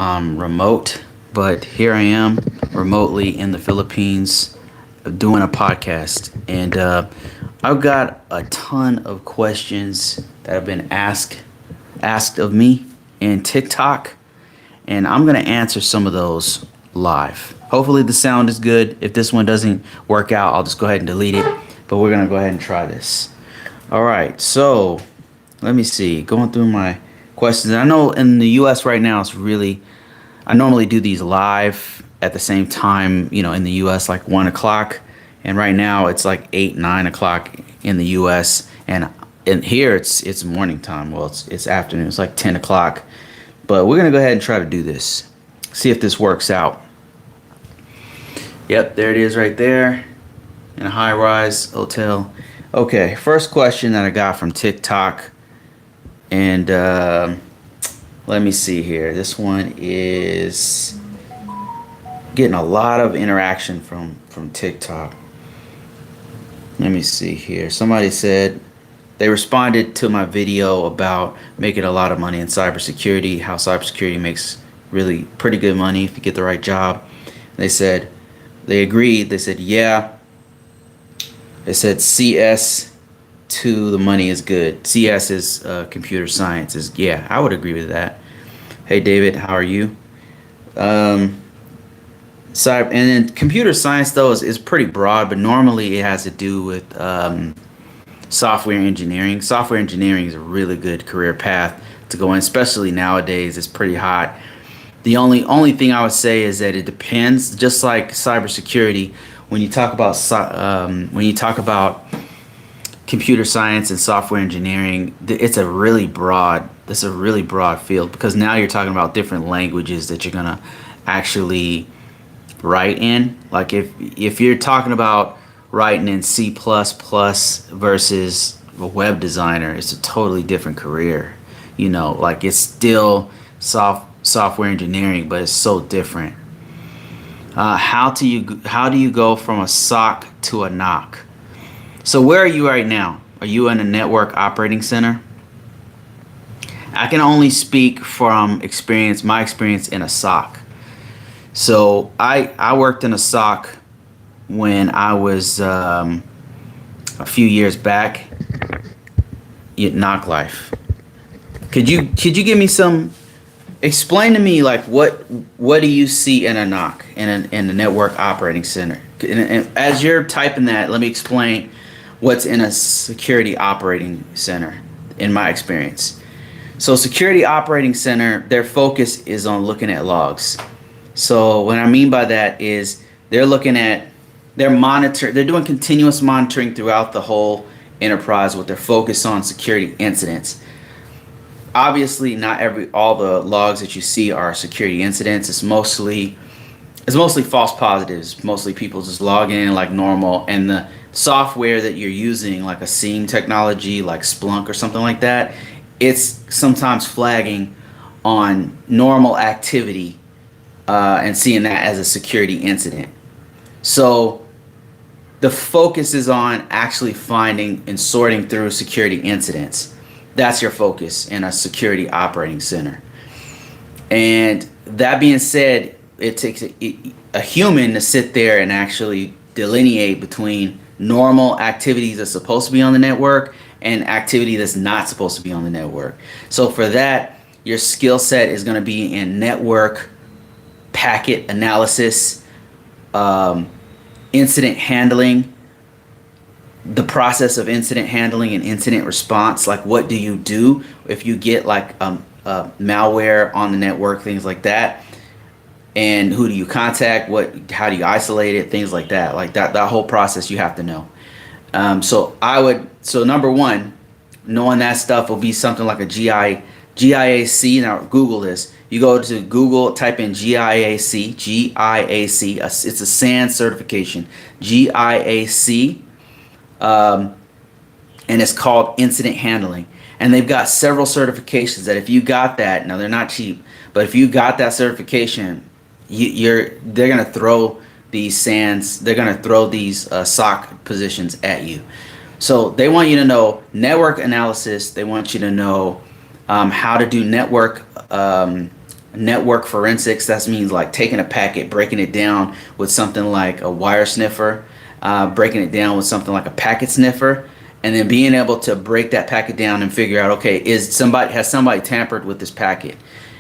remote, but here I am remotely in the Philippines doing a podcast. And I've got a ton of questions that have been asked of me in TikTok, and I'm gonna answer some of those live. Hopefully the sound is good. If this one doesn't work out, I'll just go ahead and delete it. But we're gonna go ahead and try this. All right, so let me see. Going through my questions. I know in the U.S. right now, it's really. I normally do these live at the same time, in the U.S. like 1 o'clock, and right now it's like 8, 9 o'clock in the U.S. and here it's morning time. Well, it's afternoon. It's like 10 o'clock, but we're gonna go ahead and try to do this. See if this works out. Yep, there it is right there in a high-rise hotel. Okay, first question that I got from TikTok, and let me see here. This one is getting a lot of interaction from TikTok. Let me see here. Somebody said they responded to my video about making a lot of money in cybersecurity, how cybersecurity makes really pretty good money if you get the right job. They said they agreed. They said, yeah. They said CS to the money is good. CS is computer science is, yeah, I would agree with that. Hey David, how are you? Cyber and then computer science though is pretty broad, but normally it has to do with software engineering. Software engineering is a really good career path to go in, especially nowadays. It's pretty hot. The only thing I would say is that it depends. Just like cybersecurity, when you talk about computer science and software engineering, it's a really broad field, because now you're talking about different languages that you're gonna actually write in. Like if you're talking about writing in C++ versus a web designer, it's a totally different career. Like it's still software engineering, but it's so different. How do you go from a SOC to a NOC? So where are you right now? Are you in a network operating center? I can only speak from my experience in a SOC. So I worked in a SOC when I was a few years back. NOC life. Could you give me some? Explain to me, like, what do you see in a NOC, in a network operating center? And as you're typing that, let me explain what's in a security operating center in my experience. So security operating center, their focus is on looking at logs. So what I mean by that is they're doing continuous monitoring throughout the whole enterprise with their focus on security incidents. Obviously, not all the logs that you see are security incidents. It's mostly false positives. Mostly people just log in like normal, and the software that you're using, like a SIEM technology, like Splunk or something like that, it's sometimes flagging on normal activity and seeing that as a security incident. So the focus is on actually finding and sorting through security incidents. That's your focus in a security operating center. And that being said, it takes a human to sit there and actually delineate between normal activities that's supposed to be on the network and activity that's not supposed to be on the network. So for that, your skill set is going to be in network packet analysis, incident handling, the process of incident handling and incident response. Like, what do you do if you get like malware on the network, things like that, and who do you contact, how do you isolate it, things like that. Like that whole process you have to know. So number one, knowing that stuff will be something like a GIAC. Now Google this. You go to Google, type in GIAC. It's a SAN certification. GIAC. And it's called incident handling. And they've got several certifications that if you got that, now they're not cheap, but if you got that certification, they're gonna throw these SANs, they're gonna throw these SOC positions at you. So they want you to know network analysis. They want you to know how to do network network forensics, that means like taking a packet, breaking it down with something like a wire sniffer, breaking it down with something like a packet sniffer, and then being able to break that packet down and figure out, okay, has somebody tampered with this packet?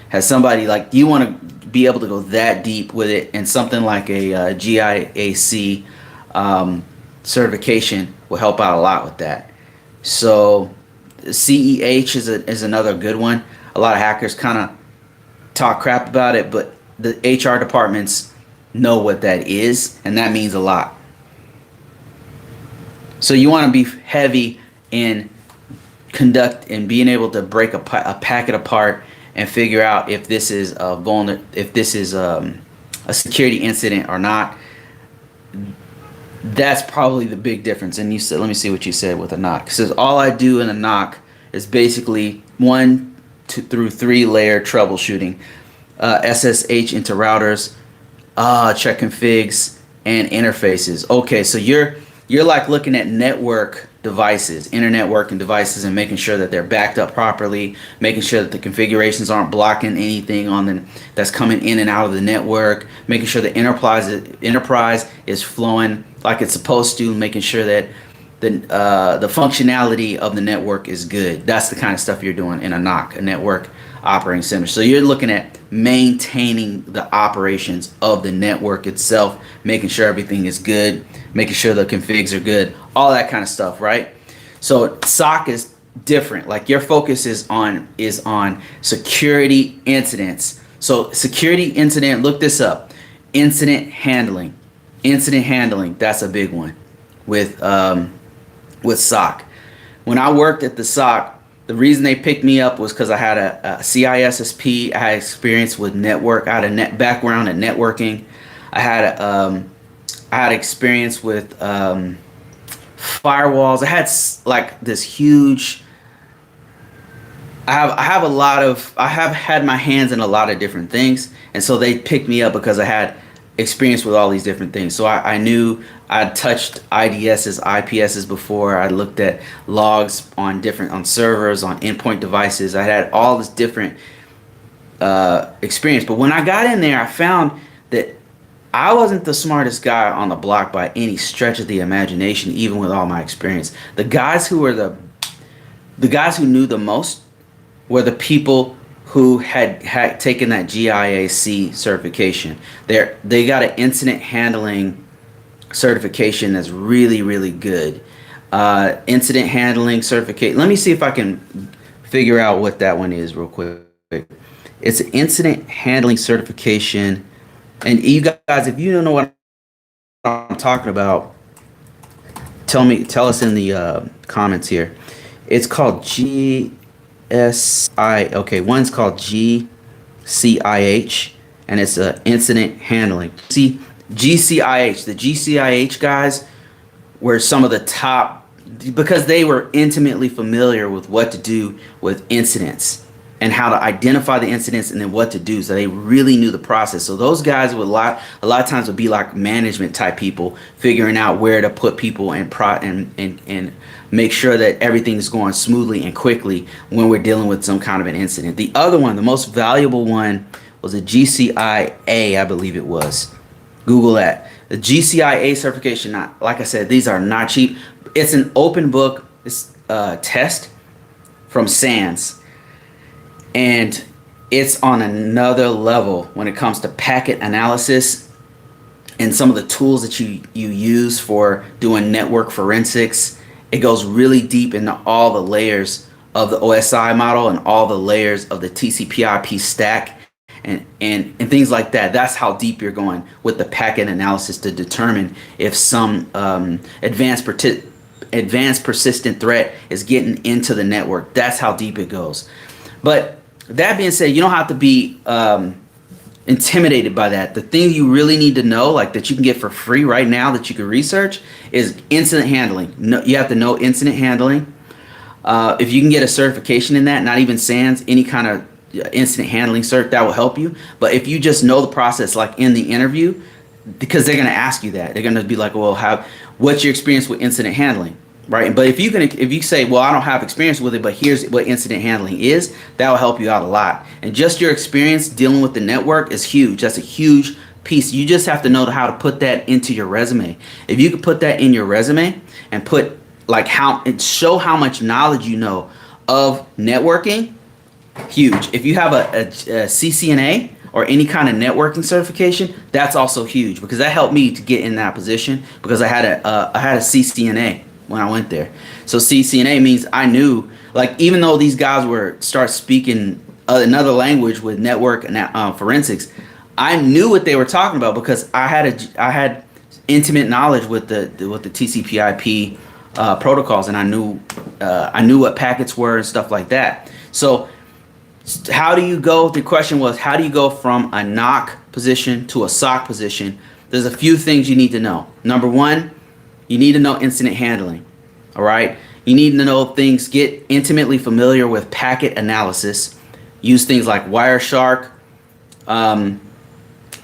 Has somebody, like, you want to be able to go that deep with it, and something like a GIAC certification will help out a lot with that. So CEH is another good one. A lot of hackers kind of talk crap about it, but the HR departments know what that is, and that means a lot. So you want to be heavy in being able to break a packet apart and figure out if this is a security incident or not. That's probably the big difference. And you said, let me see what you said with a NOC. It says all I do in a NOC is basically 1 through 3 layer troubleshooting, SSH into routers, check configs and interfaces. Okay, so you're like looking at network devices, internet working devices, and making sure that they're backed up properly, making sure that the configurations aren't blocking anything that's coming in and out of the network, making sure the enterprise is flowing like it's supposed to, making sure that the functionality of the network is good. That's the kind of stuff you're doing in a NOC, a network operating center. So you're looking at maintaining the operations of the network itself, making sure everything is good, making sure the configs are good, all that kind of stuff, right? So SOC is different. Like, your focus is on security incidents. So security incident, look this up. Incident handling. Incident handling, that's a big one with SOC. When I worked at the SOC, the reason they picked me up was because I had a CISSP. I had experience with network. I had a background in networking. I had experience with firewalls. I had like this huge. I have had my hands in a lot of different things, and so they picked me up because I had experience with all these different things. So I knew I'd touched IDSs, IPSs before. I looked at logs on servers, on endpoint devices. I had all this different experience. But when I got in there, I found that I wasn't the smartest guy on the block by any stretch of the imagination, even with all my experience. The guys who knew the most were the people who had taken that GIAC certification. They got an incident handling certification that's really, really good. Incident handling certification. Let me see if I can figure out what that one is real quick. It's an incident handling certification. And you guys, if you don't know what I'm talking about, tell us in the comments here. It's called okay, one's called GCIH, and it's incident handling. See, GCIH, the GCIH guys were some of the top, because they were intimately familiar with what to do with incidents and how to identify the incidents and then what to do. So they really knew the process. So those guys would a lot of times would be like management type people, figuring out where to put people and make sure that everything is going smoothly and quickly when we're dealing with some kind of an incident. The other one, the most valuable one, was a GCIA, I believe it was. Google that. The GCIA certification, like I said, these are not cheap. It's an open book test from SANS. And it's on another level when it comes to packet analysis and some of the tools that you use for doing network forensics. It goes really deep into all the layers of the OSI model and all the layers of the TCP/IP stack and things like that. That's how deep you're going with the packet analysis to determine if some advanced persistent threat is getting into the network. That's how deep it goes. But that being said, you don't have to be intimidated by that. The thing you really need to know, like that you can get for free right now that you can research, is incident handling. You have to know incident handling. If you can get a certification in that, not even SANS, any kind of incident handling cert, that will help you. But if you just know the process, like in the interview, because they're going to ask you that, they're going to be like, well, what's your experience with incident handling? right? But if you say, well, I don't have experience with it, but here's what incident handling is, that will help you out a lot. And just your experience dealing with the network is huge. That's a huge piece. You just have to know how to put that into your resume. If you could put that in your resume and put like show how much knowledge you know of networking, huge. If you have a CCNA or any kind of networking certification, that's also huge, because that helped me to get in that position, because I had a CCNA when I went there. So CCNA means I knew, like, even though these guys start speaking another language with network and forensics, I knew what they were talking about, because I had intimate knowledge with the TCP/IP protocols, and I knew what packets were and stuff like that. So how do you go? The question was, how do you go from a NOC position to a SOC position? There's a few things you need to know. Number one, you need to know incident handling. All right. You need to know things. Get intimately familiar with packet analysis. Use things like Wireshark. I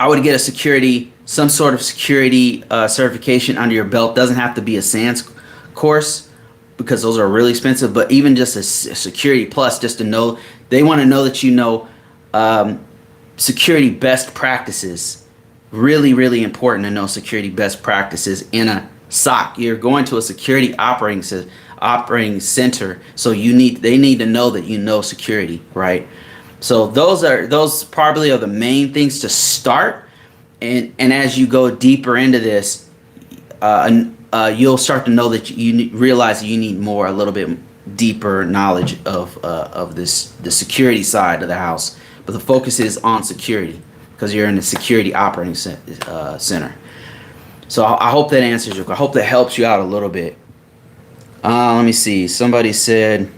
would get some sort of security certification under your belt. Doesn't have to be a SANS course, because those are really expensive, but even just a security plus, just to know, they want to know that you know security best practices. Really, really important to know security best practices in a SOC. You're going to a security operating center, so they need to know that you know security, right? So those probably are the main things to start, and as you go deeper into this, you'll start to know that you realize that you need a little bit deeper knowledge of the security side of the house. But the focus is on security, because you're in the security operating center. So I hope that answers I hope that helps you out a little bit. Let me see. Somebody said,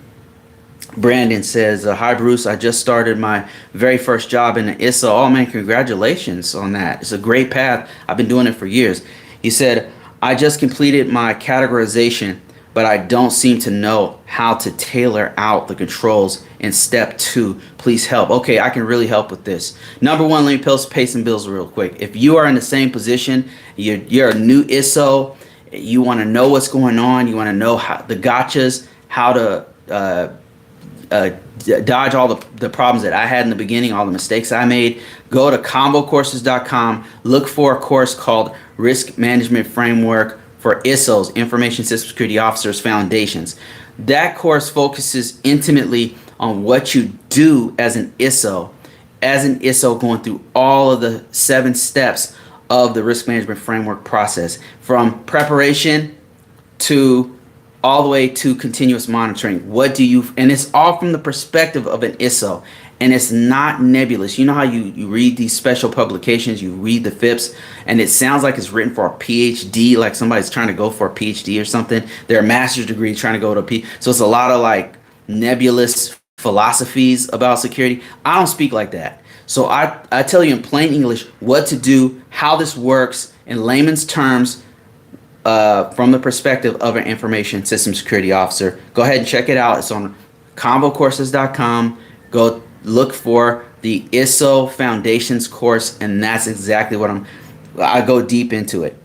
Brandon says, hi Bruce, I just started my very first job in the ISSO. Oh man, congratulations on that. It's a great path. I've been doing it for years. He said, I just completed my categorization, but I don't seem to know how to tailor out the controls in step 2. Please help. Okay, I can really help with this. Number one, let me pay some bills real quick. If you are in the same position, you're a new ISSO, you want to know what's going on, you want to know how the gotchas, how to dodge all the problems that I had in the beginning, all the mistakes I made, go to Convocourses.com, look for a course called Risk Management Framework for ISSOs, Information System Security Officers Foundations. That course focuses intimately on what you do as an ISSO, going through all of the 7 steps of the risk management framework process, from preparation to all the way to continuous monitoring. And it's all from the perspective of an ISSO, and it's not nebulous. You know how you read these special publications, you read the FIPS, and it sounds like it's written for a PhD, like somebody's trying to go for a PhD or something. They're a master's degree trying to go to a so it's a lot of like nebulous philosophies about security. I don't speak like that. So I tell you in plain English what to do, how this works in layman's terms, from the perspective of an information system security officer. Go ahead and check it out. It's on Convocourses.com. Go look for the ISSO Foundations course, and that's exactly what I go deep into it,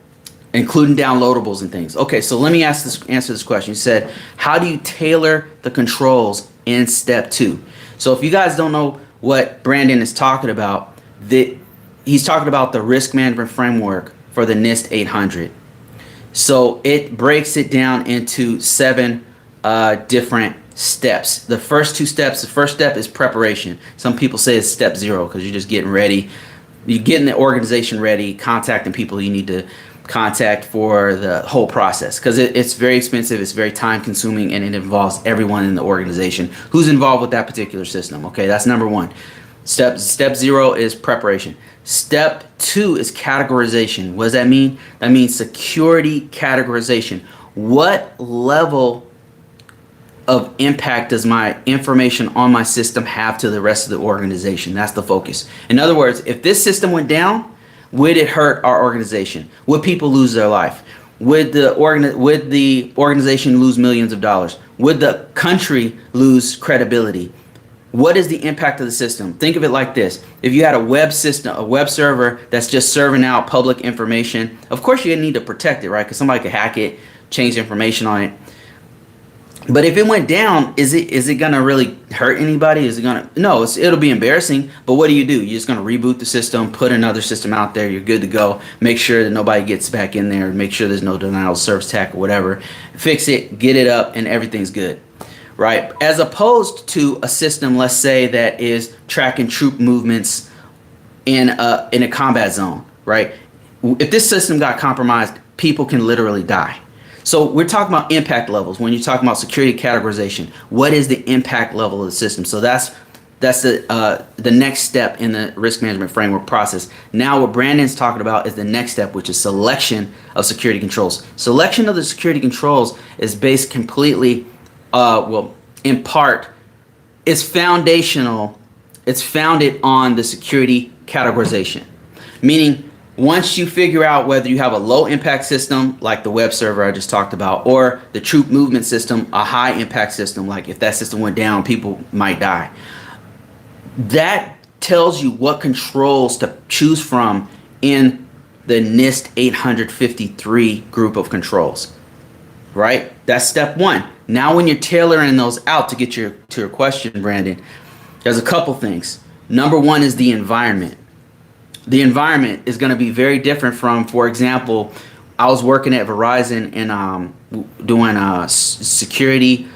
including downloadables and things. Okay, so let me answer this question. You said, how do you tailor the controls in step 2? So if you guys don't know what Brandon is talking about, he's talking about the risk management framework for the NIST 800. So it breaks it down into 7 different steps. The first 2 steps, the first step is preparation. Some people say it's step 0, because you're just getting ready. You're getting the organization ready, contacting people you need to contact for the whole process, because it's very expensive, it's very time consuming, and it involves everyone in the organization who's involved with that particular system. Okay, that's number 1. Step 0 is preparation. Step 2 is categorization. What does that mean? That means security categorization. What level of impact does my information on my system have to the rest of the organization? That's the focus. In other words, if this system went down, would it hurt our organization? Would people lose their life? Would the organization lose millions of dollars? Would the country lose credibility? What is the impact of the system? Think of it like this. If you had a web system, a web server that's just serving out public information, of course you need to protect it, right? Because somebody could hack it, change information on it. But if it went down, is it gonna really hurt anybody? Is it gonna no? It'll be embarrassing. But what do? You're just gonna reboot the system, put another system out there. You're good to go. Make sure that nobody gets back in there. Make sure there's no denial of service attack or whatever. Fix it, get it up, and everything's good, right? As opposed to a system, let's say, that is tracking troop movements in a combat zone, right? If this system got compromised, people can literally die. So we're talking about impact levels when you're talking about security categorization. What is the impact level of the system? So that's the next step in the risk management framework process. Now what Brandon's talking about is the next step, which is selection of security controls. Selection of the security controls is based completely, well, in part, it's foundational. It's founded on the security categorization, meaning once you figure out whether you have a low impact system like the web server I just talked about, or the troop movement system, a high impact system, like if that system went down, people might die. That tells you what controls to choose from in the NIST 853 group of controls, right? That's step one. Now when you're tailoring those out to get to your question, Brandon, there's a couple things. Number one is the environment. The environment is going to be very different from, for example, I was working at Verizon and doing security.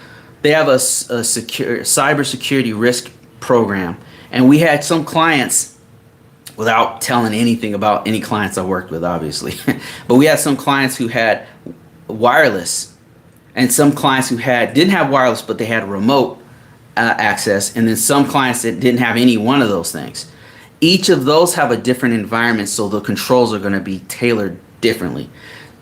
They have a cybersecurity risk program, and we had some clients, without telling anything about any clients I worked with, obviously, but we had some clients who had wireless, and some clients who didn't have wireless, but they had remote access, and then some clients that didn't have any one of those things. Each of those have a different environment, so the controls are going to be tailored differently.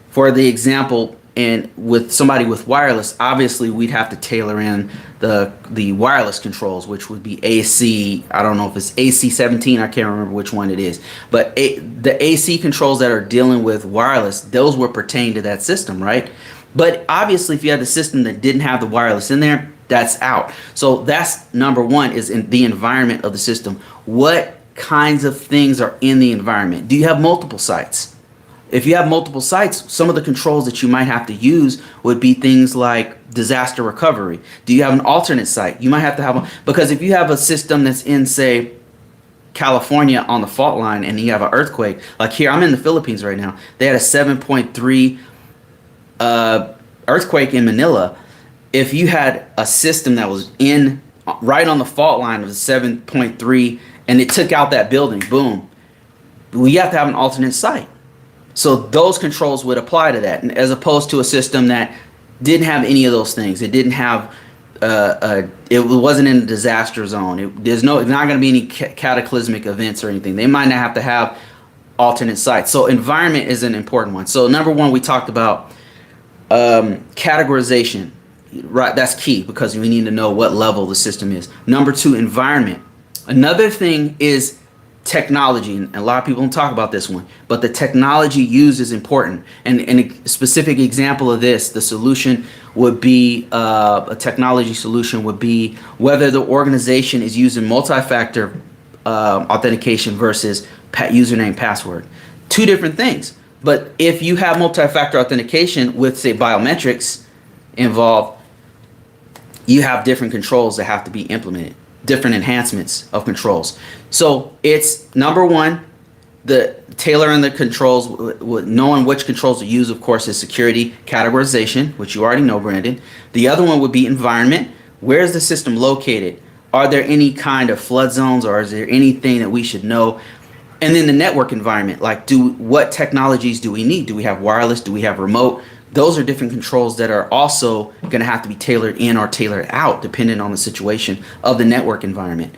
For the example, and with somebody with wireless, obviously we'd have to tailor in the wireless controls, which would be AC. I don't know if it's AC 17. I can't remember which one it is. But the AC controls that are dealing with wireless, those would pertain to that system, right? But obviously, if you had a system that didn't have the wireless in there, that's out. So that's number one, is in the environment of the system. What kinds of things are in the environment? Do you have multiple sites? If you have multiple sites, some of the controls that you might have to use would be things like disaster recovery. Do you have an alternate site? You might have to have one, because if you have a system that's in, say, California on the fault line and you have an earthquake, like here, I'm in the Philippines right now. They had a 7.3 earthquake in Manila. If you had a system that was in right on the fault line of the 7.3 and it took out that building, boom, we have to have an alternate site. So those controls would apply to that, as opposed to a system that didn't have any of those things. It didn't have, it wasn't in a disaster zone. There's not going to be any cataclysmic events or anything. They might not have to have alternate sites. So environment is an important one. So number one, we talked about categorization, right? That's key, because we need to know what level the system is. Number two, environment. Another thing is technology, and a lot of people don't talk about this one, but the technology used is important. And a specific example of this, the solution would be, a technology solution would be whether the organization is using multi-factor authentication versus username password. Two different things. But if you have multi-factor authentication with, say, biometrics involved, you have different controls that have to be implemented, different enhancements of controls. So it's number one, the tailoring the controls, knowing which controls to use, of course, is security categorization, which you already know, Brandon. The other one would be environment. Where is the system located? Are there any kind of flood zones, or is there anything that we should know? And then the network environment, like what technologies do we need? Do we have wireless? Do we have remote? Those are different controls that are also going to have to be tailored in or tailored out, depending on the situation of the network environment.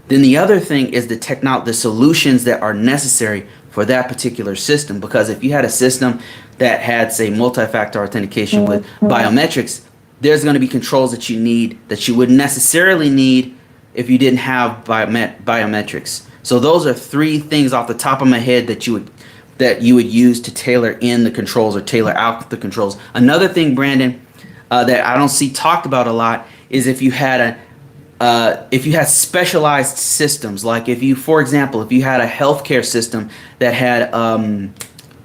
Then the other thing is the solutions that are necessary for that particular system. Because if you had a system that had, say, multi-factor authentication with biometrics, there's going to be controls that you need that you wouldn't necessarily need if you didn't have biometrics. So those are three things off the top of my head that you would use to tailor in the controls or tailor out the controls. Another thing, Brandon, that I don't see talked about a lot is if you had specialized systems, like for example, if you had a healthcare system that had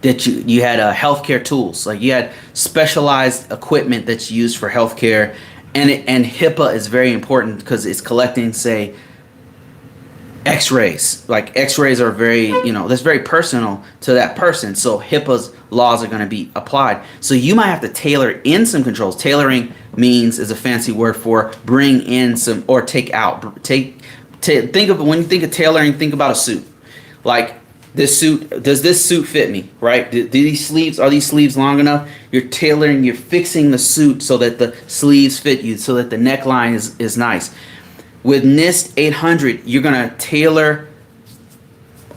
you had healthcare tools, like you had specialized equipment that's used for healthcare, And HIPAA is very important because it's collecting, say, X-rays. Like X-rays are very, that's very personal to that person. So HIPAA's laws are going to be applied. So you might have to tailor in some controls. Tailoring means is a fancy word for bring in some or take out. Think of when you think of tailoring, think about a suit. Like this suit, does this suit fit me? Right? Are these sleeves long enough? You're tailoring, you're fixing the suit so that the sleeves fit you, so that the neckline is nice. With NIST 800, you're going to tailor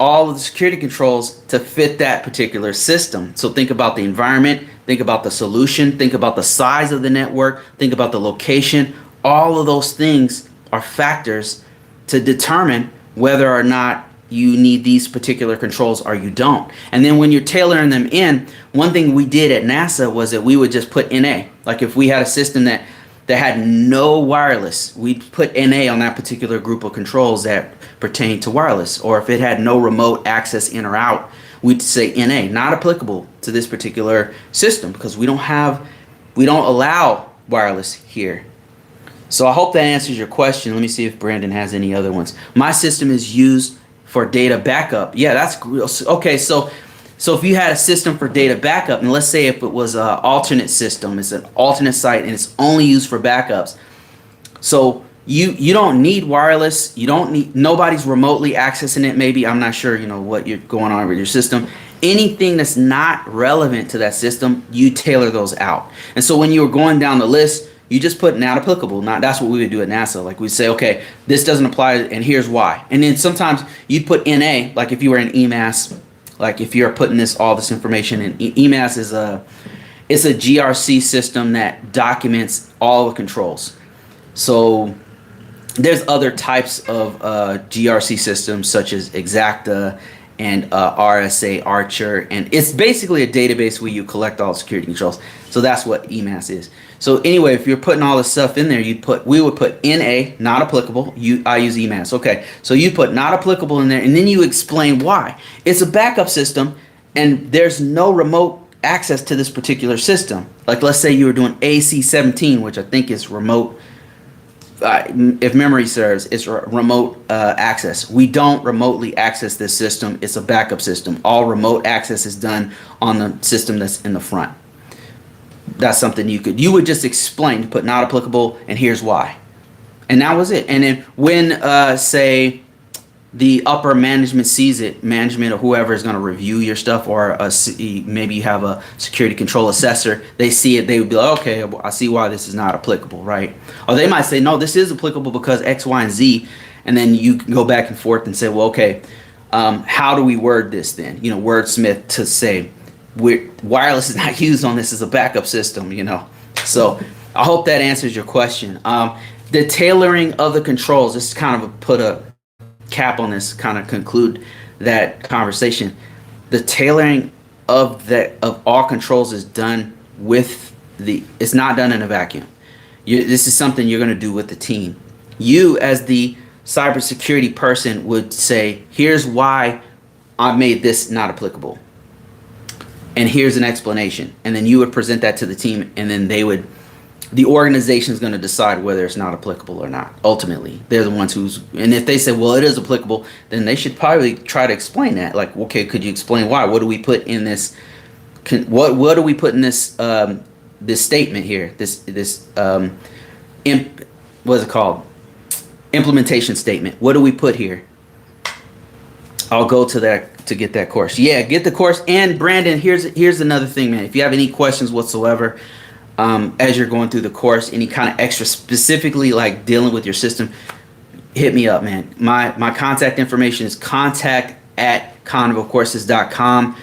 all of the security controls to fit that particular system. So think about the environment, think about the solution, think about the size of the network, think about the location. All of those things are factors to determine whether or not you need these particular controls or you don't. And then when you're tailoring them in, one thing we did at NASA was that we would just put NA. Like if we had a system that had no wireless, we'd put NA on that particular group of controls that pertain to wireless. Or if it had no remote access in or out, we'd say NA, not applicable to this particular system because we don't allow wireless here. So I hope that answers your question. Let me see if Brandon has any other ones. My system is used for data backup. Yeah, that's okay. So if you had a system for data backup, and let's say if it was an alternate system, it's an alternate site and it's only used for backups. So you don't need wireless. You don't need, nobody's remotely accessing it. Maybe, I'm not sure, what you're going on with your system. Anything that's not relevant to that system, you tailor those out. And so when you were going down the list, you just put not applicable. That's what we would do at NASA. Like we'd say, okay, this doesn't apply and here's why. And then sometimes you'd put NA, like if you were in emass, like if you're putting all this information in. emass it's a GRC system that documents all the controls. So there's other types of GRC systems such as xacta and RSA Archer, and it's basically a database where you collect all security controls. So that's what emass is. So anyway, if you're putting all this stuff in there, we would put NA, not applicable. I use emass. Okay, so you put not applicable in there, and then you explain why. It's a backup system, and there's no remote access to this particular system. Like let's say you were doing AC17, which I think is remote. If memory serves, it's remote access. We don't remotely access this system. It's a backup system. All remote access is done on the system that's in the front. That's something you would just explain, put not applicable, and here's why. And that was it. And then when, say, the upper management sees it, management or whoever is going to review your stuff, or maybe you have a security control assessor, they see it, they would be like, okay, I see why this is not applicable, right? Or they might say, no, this is applicable because X, Y, and Z, and then you can go back and forth and say, well, okay, how do we word this then? Wordsmith to say, wireless is not used on this as a backup system, So I hope that answers your question. The tailoring of the controls, this is kind of put a cap on this, kind of conclude that conversation. The tailoring of all controls is done it's not done in a vacuum. This is something you're going to do with the team. You as the cybersecurity person would say, here's why I made this not applicable. And here's an explanation. And then you would present that to the team, and then the organization is going to decide whether it's not applicable or not. Ultimately, they're the ones and if they say, well, it is applicable, then they should probably try to explain that. Like, okay, could you explain why? What do we put in this? What do we put in this this statement here? What is it called? Implementation statement. What do we put here? I'll go to that to get that course. Yeah, get the course. And Brandon, here's another thing, man. If you have any questions whatsoever, as you're going through the course, any kind of extra specifically like dealing with your system, hit me up, man. My contact information is contact@convocourses.com.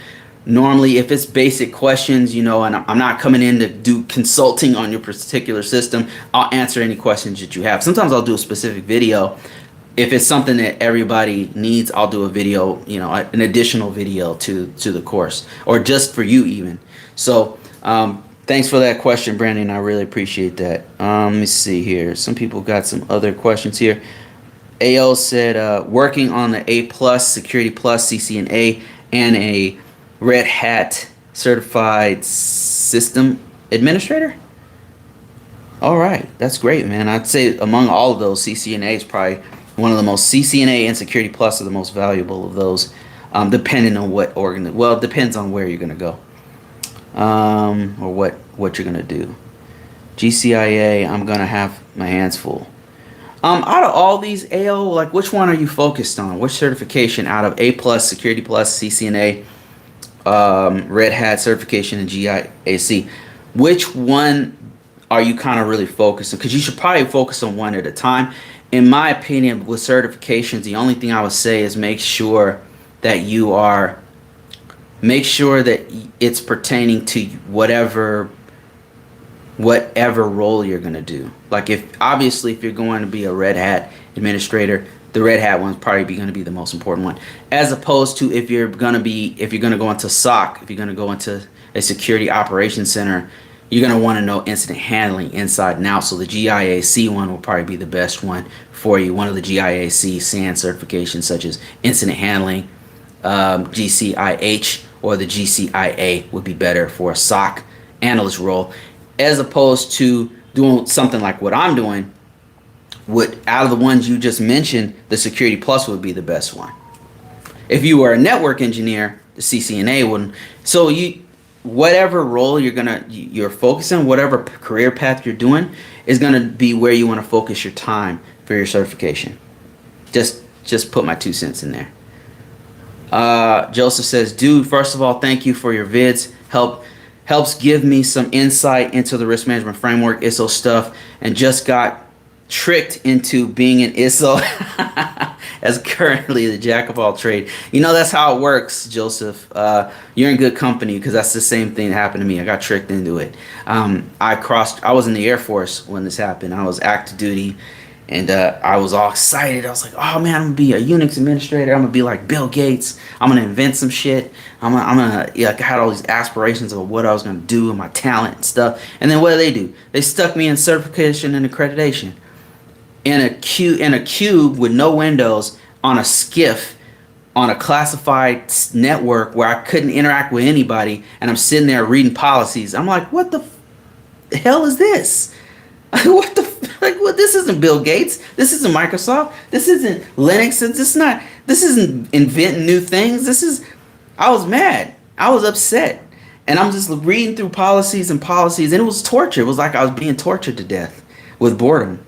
Normally, if it's basic questions, and I'm not coming in to do consulting on your particular system, I'll answer any questions that you have. Sometimes I'll do a specific video. If it's something that everybody needs, I'll do a video, an additional video to the course, or just for you even. So thanks for that question, Brandon. I really appreciate that. Let me see here. Some people got some other questions here. AO said, working on the A+, Security Plus, CCNA, and a Red Hat certified system administrator. All right, that's great, man. I'd say among all of those, CCNA is probably one of the most, CCNA and Security Plus are the most valuable of those, depending on what organ. Well, it depends on where you're gonna go, or what you're gonna do. GCIA, I'm gonna have my hands full. Out of all these AO, like which one are you focused on? Which certification out of A plus, Security Plus, CCNA, Red Hat certification, and GIAC? Which one are you kind of really focused on? Because you should probably focus on one at a time. In my opinion, with certifications, the only thing I would say is make sure that it's pertaining to whatever role you're going to do. Like if you're going to be a Red Hat administrator, the Red Hat one's probably going to be the most important one, as opposed to if you're going to go into SOC, if you're going to go into a security operations center, you're going to want to know incident handling inside and out. So the GIAC one will probably be the best one for you. One of the GIAC SAN certifications, such as incident handling, GCIH, or the GCIA would be better for a SOC analyst role, as opposed to doing something like what I'm doing. Out of the ones you just mentioned, the Security Plus would be the best one. If you were a network engineer, the CCNA wouldn't. So whatever role you're focusing, whatever career path you're doing, is gonna be where you want to focus your time for your certification. Just put my 2 cents in there. Joseph says, dude, first of all, thank you for your vids. Helps give me some insight into the risk management framework, ISSO stuff, and just got tricked into being an ISSO as currently the jack of all trade. That's how it works, Joseph. You're in good company, because that's the same thing that happened to me. I got tricked into it. I was in the Air Force when this happened. I was active duty, and I was all excited. I was like, oh man, I'm gonna be a Unix administrator. I'm gonna be like Bill Gates. I'm gonna invent some shit. I had all these aspirations of what I was gonna do and my talent and stuff. And then what do? They stuck me in certification and accreditation in a cube with no windows on a skiff on a classified network where I couldn't interact with anybody, and I'm sitting there reading policies. I'm like, what the hell is this? What this isn't Bill Gates. This isn't Microsoft. This isn't Linux. This isn't inventing new things. I was mad. I was upset. And I'm just reading through policies, and it was torture. It was like I was being tortured to death with boredom.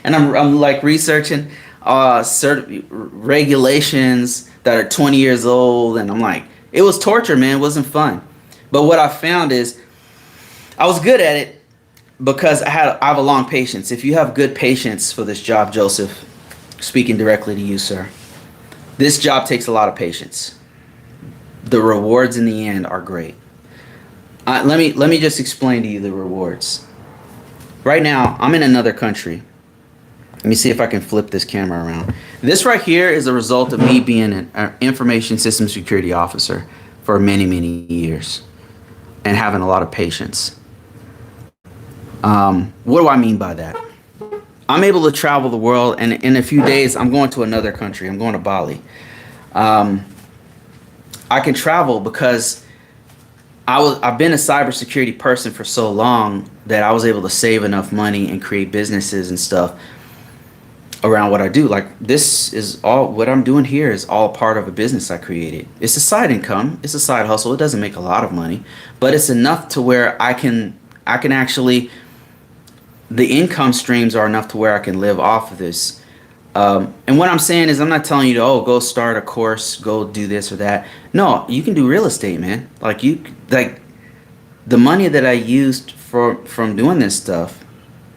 And I'm like researching regulations that are 20 years old, and I'm like, it was torture, man. It wasn't fun. But what I found is I was good at it because I have a long patience. If you have good patience for this job, Joseph, speaking directly to you, sir, this job takes a lot of patience. The rewards in the end are great. Let me just explain to you the rewards. Right now, I'm in another country. Let me see if I can flip this camera around. This right here is a result of me being an information system security officer for many, many years and having a lot of patience. What do I mean by that? I'm able to travel the world, and in a few days, I'm going to another country. I'm going to Bali. I can travel because I've been a cybersecurity person for so long that I was able to save enough money and create businesses and stuff around what I do. Like, this is all what I'm doing here is all part of a business I created. It's a side income. It's a side hustle. It doesn't make a lot of money, but it's enough to where I can actually, the income streams are enough to where I can live off of this. And what I'm saying is, I'm not telling you to, go start a course, go do this or that. No, you can do real estate, man. Like the money that I used from doing this stuff,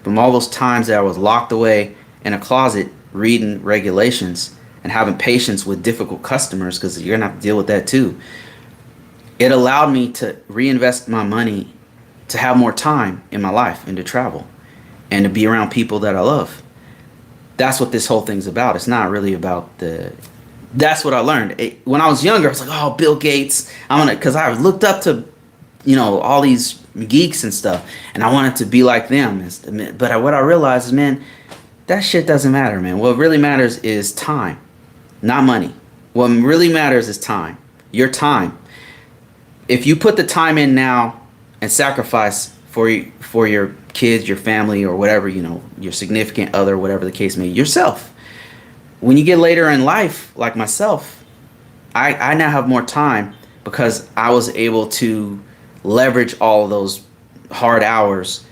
from all those times that I was locked away in a closet reading regulations and having patience with difficult customers, because you're gonna have to deal with that too. It allowed me to reinvest my money to have more time in my life and to travel and to be around people that I love. That's what this whole thing's about. It's not really about that's what I learned. When I was younger, I was like, oh, Bill Gates. Because I looked up to, all these geeks and stuff, and I wanted to be like them. But what I realized is, man, that shit doesn't matter, man. What really matters is time, not money. What really matters is time, your time. If you put the time in now and sacrifice for your kids, your family, or whatever, your significant other, whatever the case may be, yourself. When you get later in life, like myself, I now have more time because I was able to leverage all of those hard hours,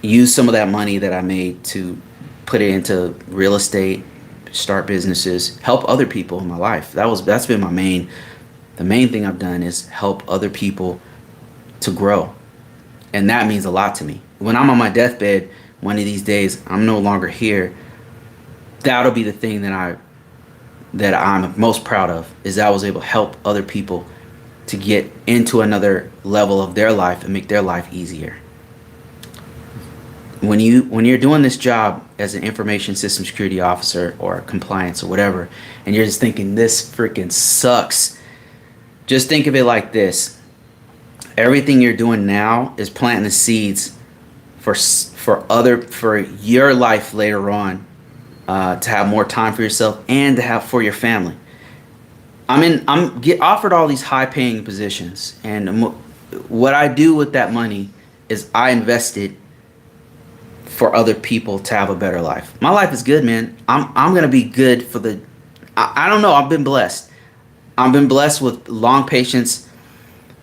use some of that money that I made to put it into real estate, start businesses, help other people in my life. That's been the main thing I've done is help other people to grow. And that means a lot to me. When I'm on my deathbed, one of these days, I'm no longer here. That'll be the thing that I'm most proud of, is that I was able to help other people to get into another level of their life and make their life easier. When you're doing this job as an information system security officer or compliance or whatever, and you're just thinking this freaking sucks, just think of it like this. Everything you're doing now is planting the seeds for your life later on, to have more time for yourself and to have for your family. I'm get offered all these high paying positions, and what I do with that money is I invest it for other people to have a better life. My life is good, man. I'm gonna be good for the. I don't know. I've been blessed. I've been blessed with long patience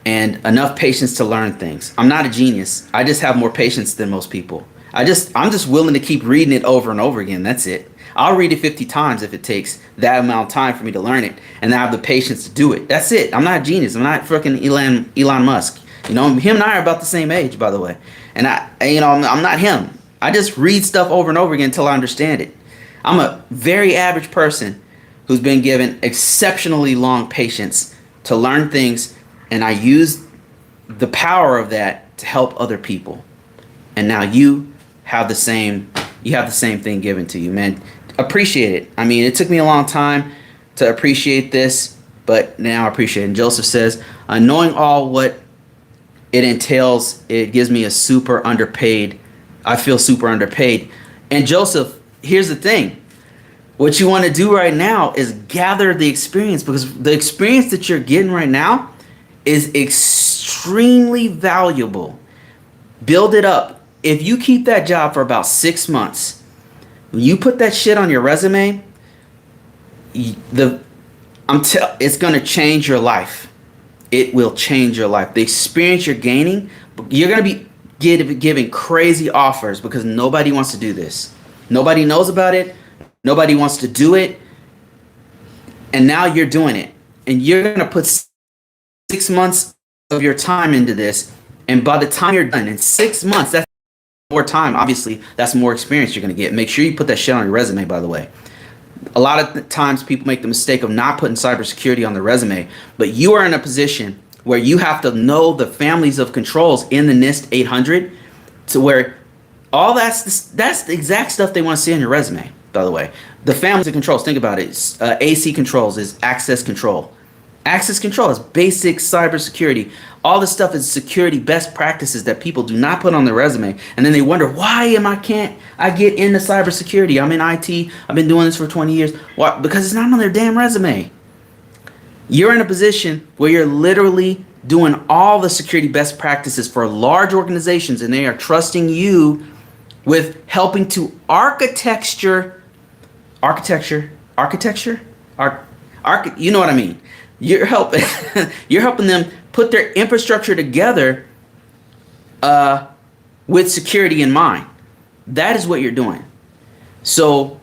and enough patience to learn things. I'm not a genius. I just have more patience than most people. I'm just willing to keep reading it over and over again. That's it. I'll read it 50 times if it takes that amount of time for me to learn it, and I have the patience to do it. That's it. I'm not a genius. I'm not freaking Elon Musk. Him and I are about the same age, by the way. And I'm not him. I just read stuff over and over again until I understand it. I'm a very average person who's been given exceptionally long patience to learn things, and I use the power of that to help other people. And now you have the same thing given to you, man. Appreciate it. I mean, it took me a long time to appreciate this, but now I appreciate it. And Joseph says, knowing all what it entails, it gives me a super underpaid. I feel super underpaid. And Joseph, here's the thing. What you want to do right now is gather the experience, because the experience that you're getting right now is extremely valuable. Build it up. If you keep that job for about 6 months, when you put that shit on your resume, it's going to change your life. It will change your life. The experience you're gaining, you're going to be giving crazy offers because nobody wants to do this. Nobody knows about it. Nobody wants to do it. And now you're doing it. And you're going to put 6 months of your time into this. And by the time you're done, in 6 months, that's more time. Obviously, that's more experience you're going to get. Make sure you put that shit on your resume, by the way. A lot of times people make the mistake of not putting cybersecurity on their resume, but you are in a position where you have to know the families of controls in the NIST 800, to where all that's the exact stuff they want to see on your resume, by the way. The families of controls, think about it. AC controls is access control. Access control is basic cybersecurity. All this stuff is security best practices that people do not put on their resume. And then they wonder, why can't I get into cybersecurity? I'm in IT. I've been doing this for 20 years. Why? Because it's not on their damn resume. You're in a position where you're literally doing all the security best practices for large organizations, and they are trusting you with helping to you know what I mean? You're helping them put their infrastructure together with security in mind. That is what you're doing. So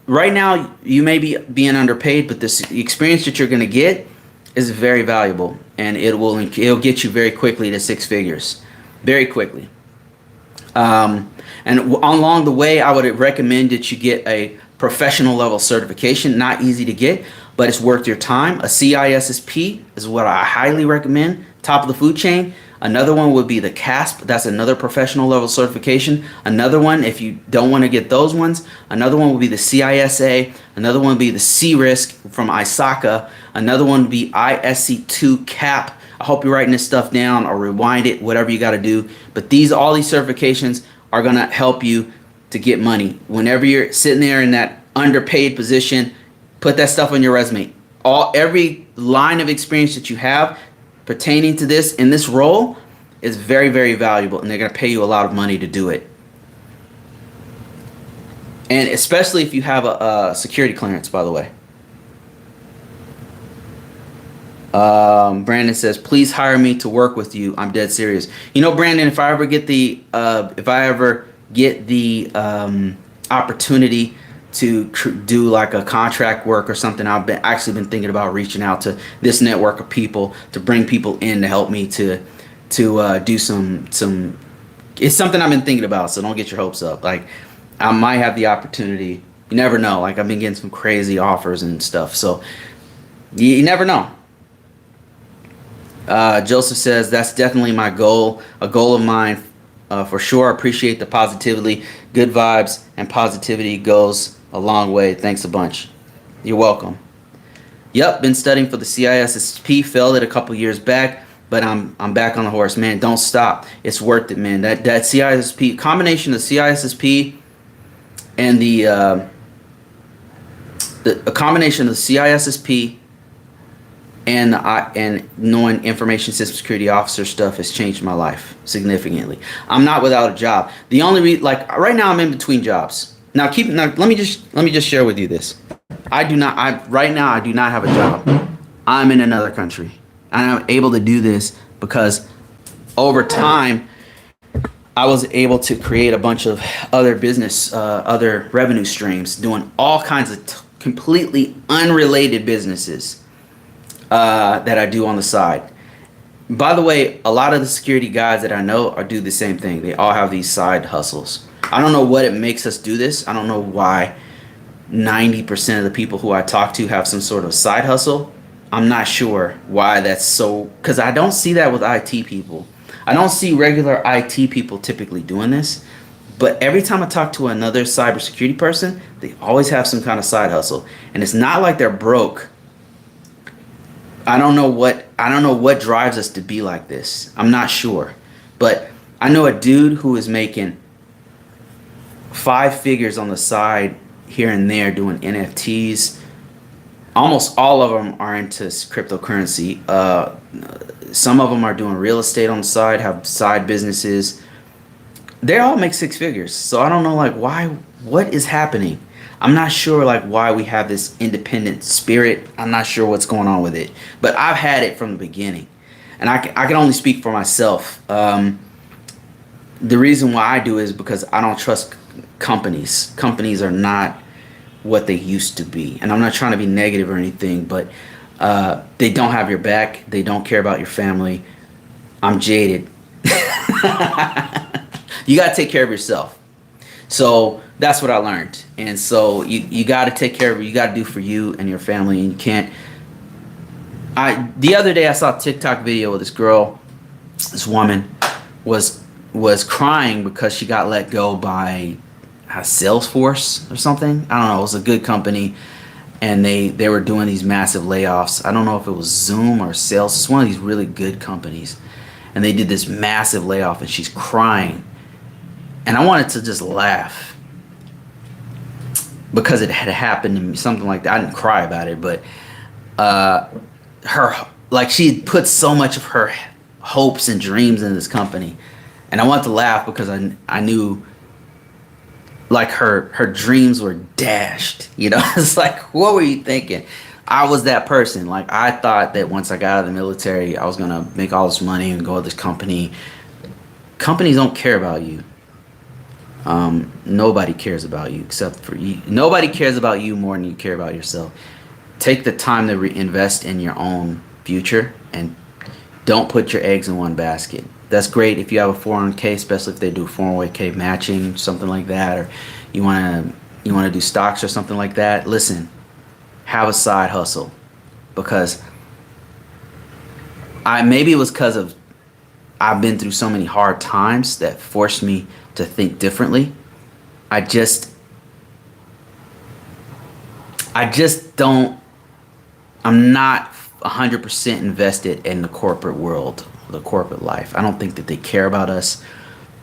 right now you may be being underpaid, but the experience that you're going to get is very valuable, and it'll get you very quickly to 6 figures, very quickly. And along the way, I would recommend that you get a professional level certification. Not easy to get, but it's worth your time. A CISSP is what I highly recommend. Top of the food chain. Another one would be the CASP. That's another professional level certification. Another one, if you don't want to get those ones, another one would be the CISA. Another one would be the CRISC from ISSO. Another one would be ISC2 CAP. I hope you're writing this stuff down or rewind it, whatever you got to do. But all these certifications are going to help you to get money. Whenever you're sitting there in that underpaid position, put that stuff on your resume. Every line of experience that you have pertaining to this in this role is very, very valuable, and they're going to pay you a lot of money to do it. And especially if you have a security clearance, by the way. Brandon says, please hire me to work with you. I'm dead serious. You know, Brandon, if I ever get the opportunity to do like a contract work or something, I've actually been thinking about reaching out to this network of people to bring people in to help me to do some. It's something I've been thinking about, so don't get your hopes up. Like, I might have the opportunity. You never know. Like, I've been getting some crazy offers and stuff, so you never know. Joseph says, that's definitely my goal, a goal of mine, for sure. Appreciate the positivity. Good vibes and positivity goes a long way. Thanks a bunch. You're welcome. Yep, been studying for the CISSP, failed it a couple years back, but I'm back on the horse, man. Don't stop. It's worth it, man. That CISSP combination of CISSP and a combination of the CISSP and knowing information system security officer stuff has changed my life significantly. I'm not without a job. The only like right now I'm in between jobs. Now let me just share with you this. Right now I do not have a job. I'm in another country. And I'm able to do this because over time I was able to create a bunch of other business, other revenue streams, doing all kinds of completely unrelated businesses that I do on the side. By the way, a lot of the security guys that I know do the same thing. They all have these side hustles. I don't know what it makes us do this. I don't know why 90% of the people who I talk to have some sort of side hustle. I'm not sure why that's so, because I don't see that with IT people. I don't see regular IT people typically doing this. But every time I talk to another cybersecurity person, they always have some kind of side hustle. And it's not like they're broke. I don't know what drives us to be like this. I'm not sure. But I know a dude who is making 5 figures on the side here and there doing NFTs. Almost all of them are into cryptocurrency. Some of them are doing real estate on the side, have side businesses. They all make 6 figures. So I don't know like what is happening. I'm not sure like why we have this independent spirit. I'm not sure what's going on with it, but I've had it from the beginning, and I can only speak for myself. The reason why I do is because I don't trust companies. Companies are not what they used to be, and I'm not trying to be negative or anything, but they don't have your back. They don't care about your family. I'm jaded. You got to take care of yourself. So that's what I learned. And so you got to take care of it. You got to do for you and your family. And you can't. The other day I saw a TikTok video with this girl. This woman was crying because she got let go by Salesforce or something. I don't know. It was a good company. And they were doing these massive layoffs. I don't know if it was Zoom or Sales. It's one of these really good companies. And they did this massive layoff and she's crying. And I wanted to just laugh because it had happened to me, something like that. I didn't cry about it, but she had put so much of her hopes and dreams in this company. And I wanted to laugh because I knew like her dreams were dashed. You know, it's like, what were you thinking? I was that person. Like, I thought that once I got out of the military, I was going to make all this money and go to this company. Companies don't care about you. Nobody cares about you except for you. Nobody cares about you more than you care about yourself. Take the time to invest in your own future and don't put your eggs in one basket. That's great if you have a 401k, especially if they do 401k matching, something like that, or you want to do stocks or something like that. Listen, have a side hustle, because maybe it was because of I've been through so many hard times that forced me to think differently. I just don't, I'm not 100% invested in the corporate world, the corporate life. I don't think that they care about us.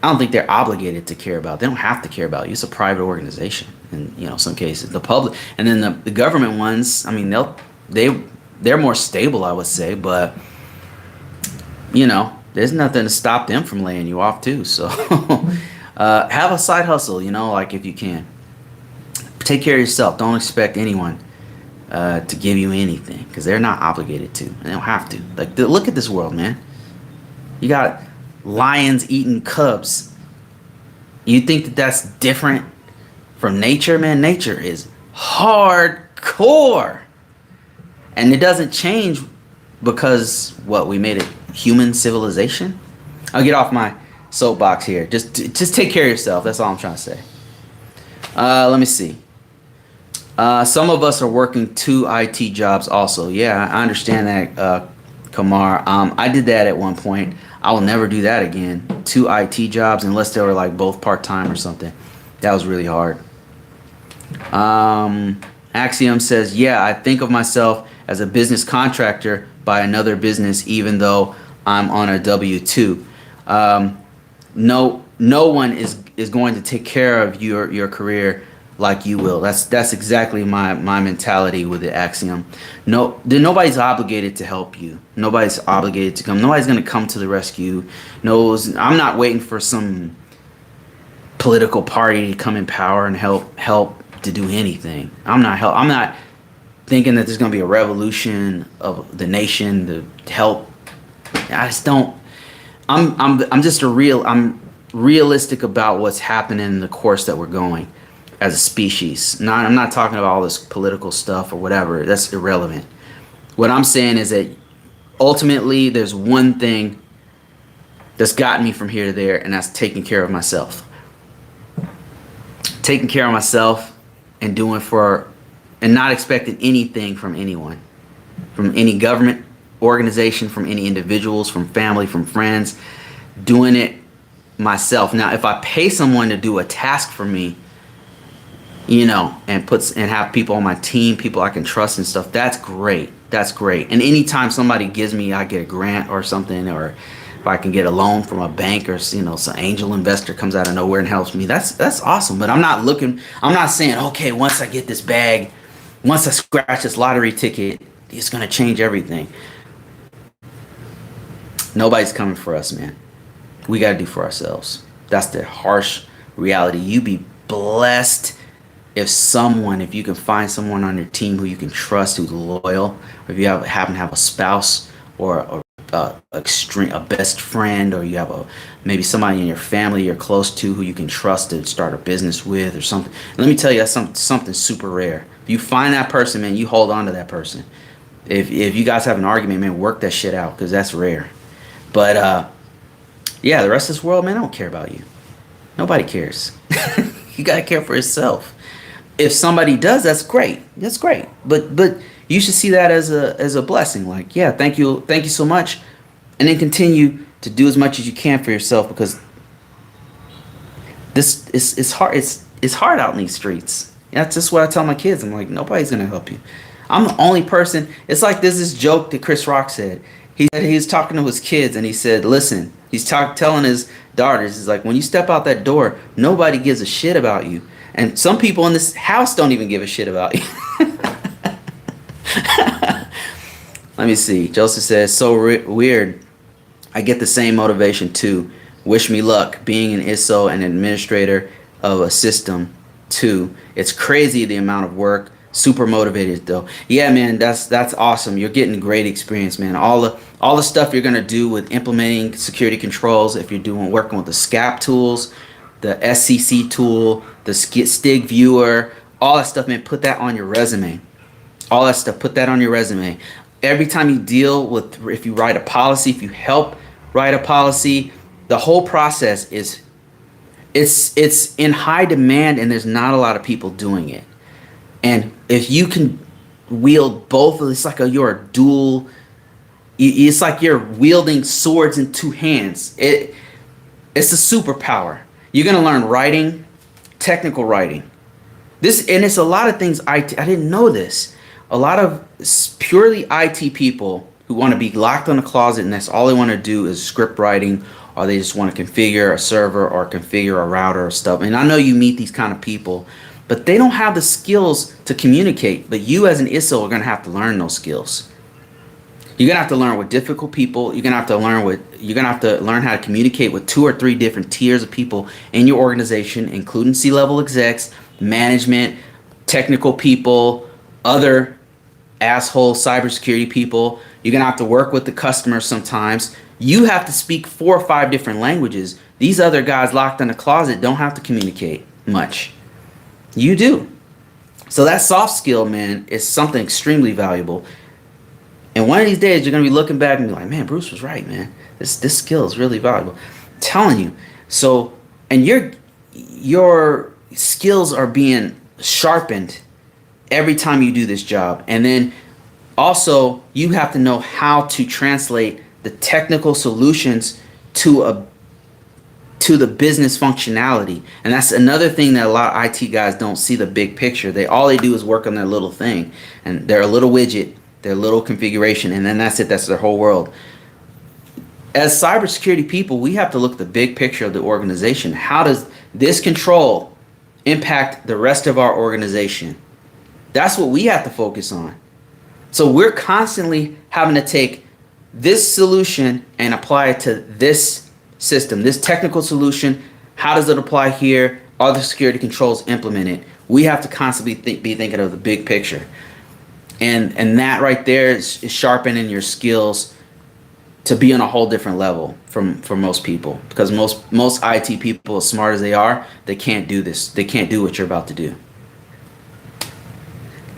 I don't think they're obligated to care about. They don't have to care about you. It's a private organization in some cases. The public, and then the government ones, I mean, they're more stable, I would say, but there's nothing to stop them from laying you off too. So have a side hustle, you know, like if you can. Take care of yourself. Don't expect anyone to give you anything because they're not obligated to. They don't have to. Like, look at this world, man. You got lions eating cubs. You think that that's different from nature, man? Nature is hardcore. And it doesn't change because, what, we made it human civilization? I'll get off my soapbox here. Just take care of yourself. That's all I'm trying to say. Let me see. Some of us are working 2 IT jobs also. Yeah, I understand that, Kamar. I did that at one point. I will never do that again. 2 IT jobs, unless they were like both part-time or something. That was really hard. Axiom says, yeah, I think of myself as a business contractor by another business, even though I'm on a W-2. No one is going to take care of your career like you will. That's exactly my mentality with the Axiom. Nobody's obligated to help you. Nobody's obligated to come. Nobody's going to come to the rescue. I'm not waiting for some political party to come in power and help to do anything. I'm not thinking that there's going to be a revolution of the nation to help. I just don't. I'm realistic about what's happening in the course that we're going as a species. I'm not talking about all this political stuff or whatever. That's irrelevant. What I'm saying is that ultimately there's one thing that's gotten me from here to there, and that's taking care of myself. Taking care of myself and and not expecting anything from anyone, from any government organization, from any individuals, from family, from friends. Doing it myself. Now, if I pay someone to do a task for me, you know, and have people on my team, people I can trust and stuff, that's great. That's great. And anytime somebody gives me, I get a grant or something, or if I can get a loan from a bank, or, you know, some angel investor comes out of nowhere and helps me, that's awesome. But I'm not saying, okay, once I get this bag, once I scratch this lottery ticket, it's going to change everything. Nobody's coming for us, man. We got to do for ourselves. That's the harsh reality. You be blessed if you can find someone on your team who you can trust, who's loyal, or if you happen to have a spouse or a best friend, or you have maybe somebody in your family you're close to who you can trust to start a business with or something. And let me tell you, that's something super rare. If you find that person, man, you hold on to that person. If you guys have an argument, man, work that shit out, because that's rare. But yeah, the rest of this world, man, I don't care about you. Nobody cares. You gotta care for yourself. If somebody does, that's great. That's great. But you should see that as a blessing. Like, yeah, thank you so much, and then continue to do as much as you can for yourself, because this is hard. It's hard out in these streets. That's just what I tell my kids. I'm like, nobody's gonna help you. I'm the only person. It's like there's this joke that Chris Rock said. He said he was talking to his kids, and he said, listen, he's telling his daughters, he's like, when you step out that door, nobody gives a shit about you. And some people in this house don't even give a shit about you. Let me see. Joseph says, so weird. I get the same motivation too. Wish me luck. Being an ISSO and administrator of a system too. It's crazy the amount of work. Super motivated though. Yeah, man, that's awesome. You're getting great experience, man. All the stuff you're gonna do with implementing security controls, if you're working with the SCAP tools, the SCC tool, the STIG viewer, all that stuff, man, put that on your resume. All that stuff, put that on your resume. Every time you deal with, if you write a policy, if you help write a policy, the whole process it's in high demand, and there's not a lot of people doing it. And if you can wield both, it's like you're a dual. It's like you're wielding swords in 2 hands. It's a superpower. You're gonna learn writing, technical writing. And it's a lot of things. I didn't know this. A lot of purely IT people who want to be locked in a closet, and that's all they want to do is script writing, or they just want to configure a server or configure a router or stuff. And I know you meet these kind of people, but they don't have the skills to communicate. But you as an ISSO are going to have to learn those skills. You're gonna have to learn with difficult people. You're gonna have to learn how to communicate with 2 or 3 different tiers of people in your organization, including C-level execs, management, technical people, other asshole cybersecurity people. You're gonna have to work with the customers sometimes. You have to speak 4 or 5 different languages. These other guys locked in a closet don't have to communicate much. You do. So that soft skill, man, is something extremely valuable. And one of these days, you're gonna be looking back and be like, "Man, Bruce was right, man. This skill is really valuable." I'm telling you. So, and your skills are being sharpened every time you do this job. And then also, you have to know how to translate the technical solutions to the business functionality. And that's another thing that a lot of IT guys don't see the big picture. All they do is work on their little thing, and they're a little widget, their little configuration, and then that's it. That's their whole world. As cybersecurity people, we have to look at the big picture of the organization. How does this control impact the rest of our organization? That's what we have to focus on. So we're constantly having to take this solution and apply it to this system, this technical solution. How does it apply here? Are the security controls implemented? We have to constantly be thinking of the big picture. And that right there is sharpening your skills to be on a whole different level for most people. Because most IT people, as smart as they are, they can't do this. They can't do what you're about to do.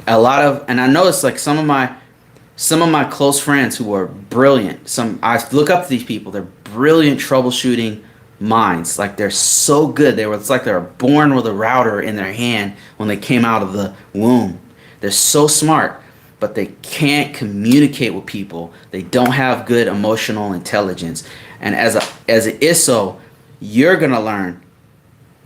And I know it's like some of my close friends who are brilliant. I look up to these people. They're brilliant troubleshooting minds. Like they're so good. It's like they were born with a router in their hand when they came out of the womb. They're so smart, but they can't communicate with people. They don't have good emotional intelligence. And as an ISSO, you're gonna learn.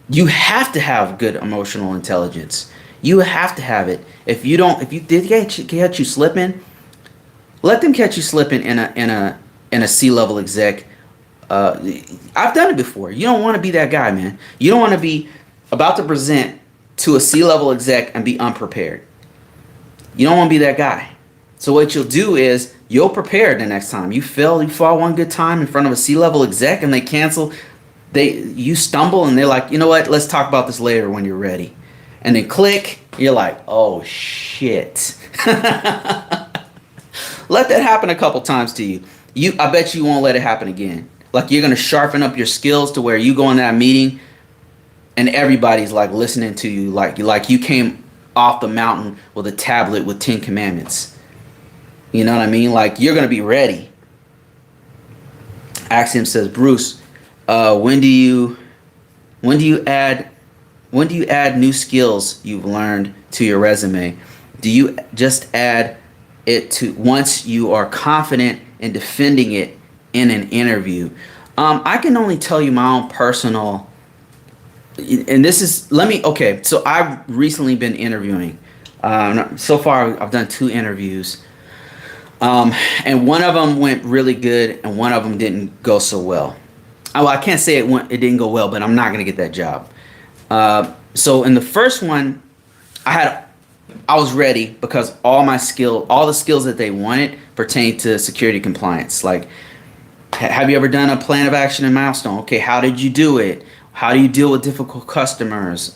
You have to have good emotional intelligence. You have to have it. If you did catch you slipping, let them catch you slipping in a C-level exec. I've done it before. You don't want to be that guy, man. You don't want to be about to present to a C-level exec and be unprepared. You don't want to be that guy. So what you'll do is you'll prepare the next time. You fall one good time in front of a C-level exec and they cancel. You stumble and they're like, "You know what? Let's talk about this later when you're ready." And then click, you're like, "Oh shit." Let that happen a couple times to you. I bet you won't let it happen again. Like you're gonna sharpen up your skills to where you go in that meeting and everybody's like listening to you like you came off the mountain with a tablet with 10 commandments. You know what I mean? Like you're gonna be ready. Axiom says, "Bruce, when do you add new skills you've learned to your resume? Do you just add it to once you are confident in defending it in an interview?" I can only tell you my own personal, and this is, okay, so I've recently been interviewing. So far, I've done 2 interviews. And one of them went really good, and one of them didn't go so well. Well, I can't say it didn't go well, but I'm not going to get that job. So in the first one, I was ready because all the skills that they wanted pertain to security compliance. Like, have you ever done a plan of action and milestone? Okay, how did you do it? How do you deal with difficult customers?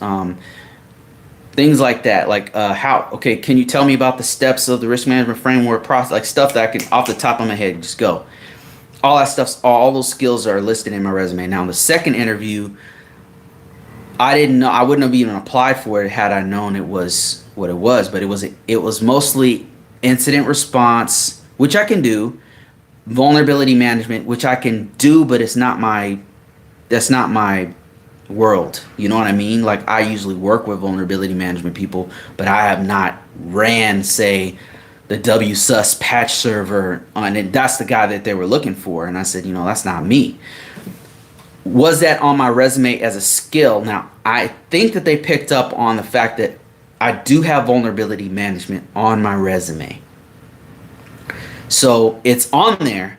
Things like that. Like, can you tell me about the steps of the risk management framework process? Like stuff that I can, off the top of my head, just go. All that stuff, all those skills are listed in my resume. Now, in the second interview, I didn't know, I wouldn't have even applied for it had I known it was what it was, but it was mostly incident response, which I can do, vulnerability management, which I can do, but that's not my world. You know what I mean? Like I usually work with vulnerability management people, but I have not ran, say, the WSUS patch server on it. That's the guy that they were looking for. And I said, that's not me. Was that on my resume as a skill? Now, I think that they picked up on the fact that I do have vulnerability management on my resume. So it's on there.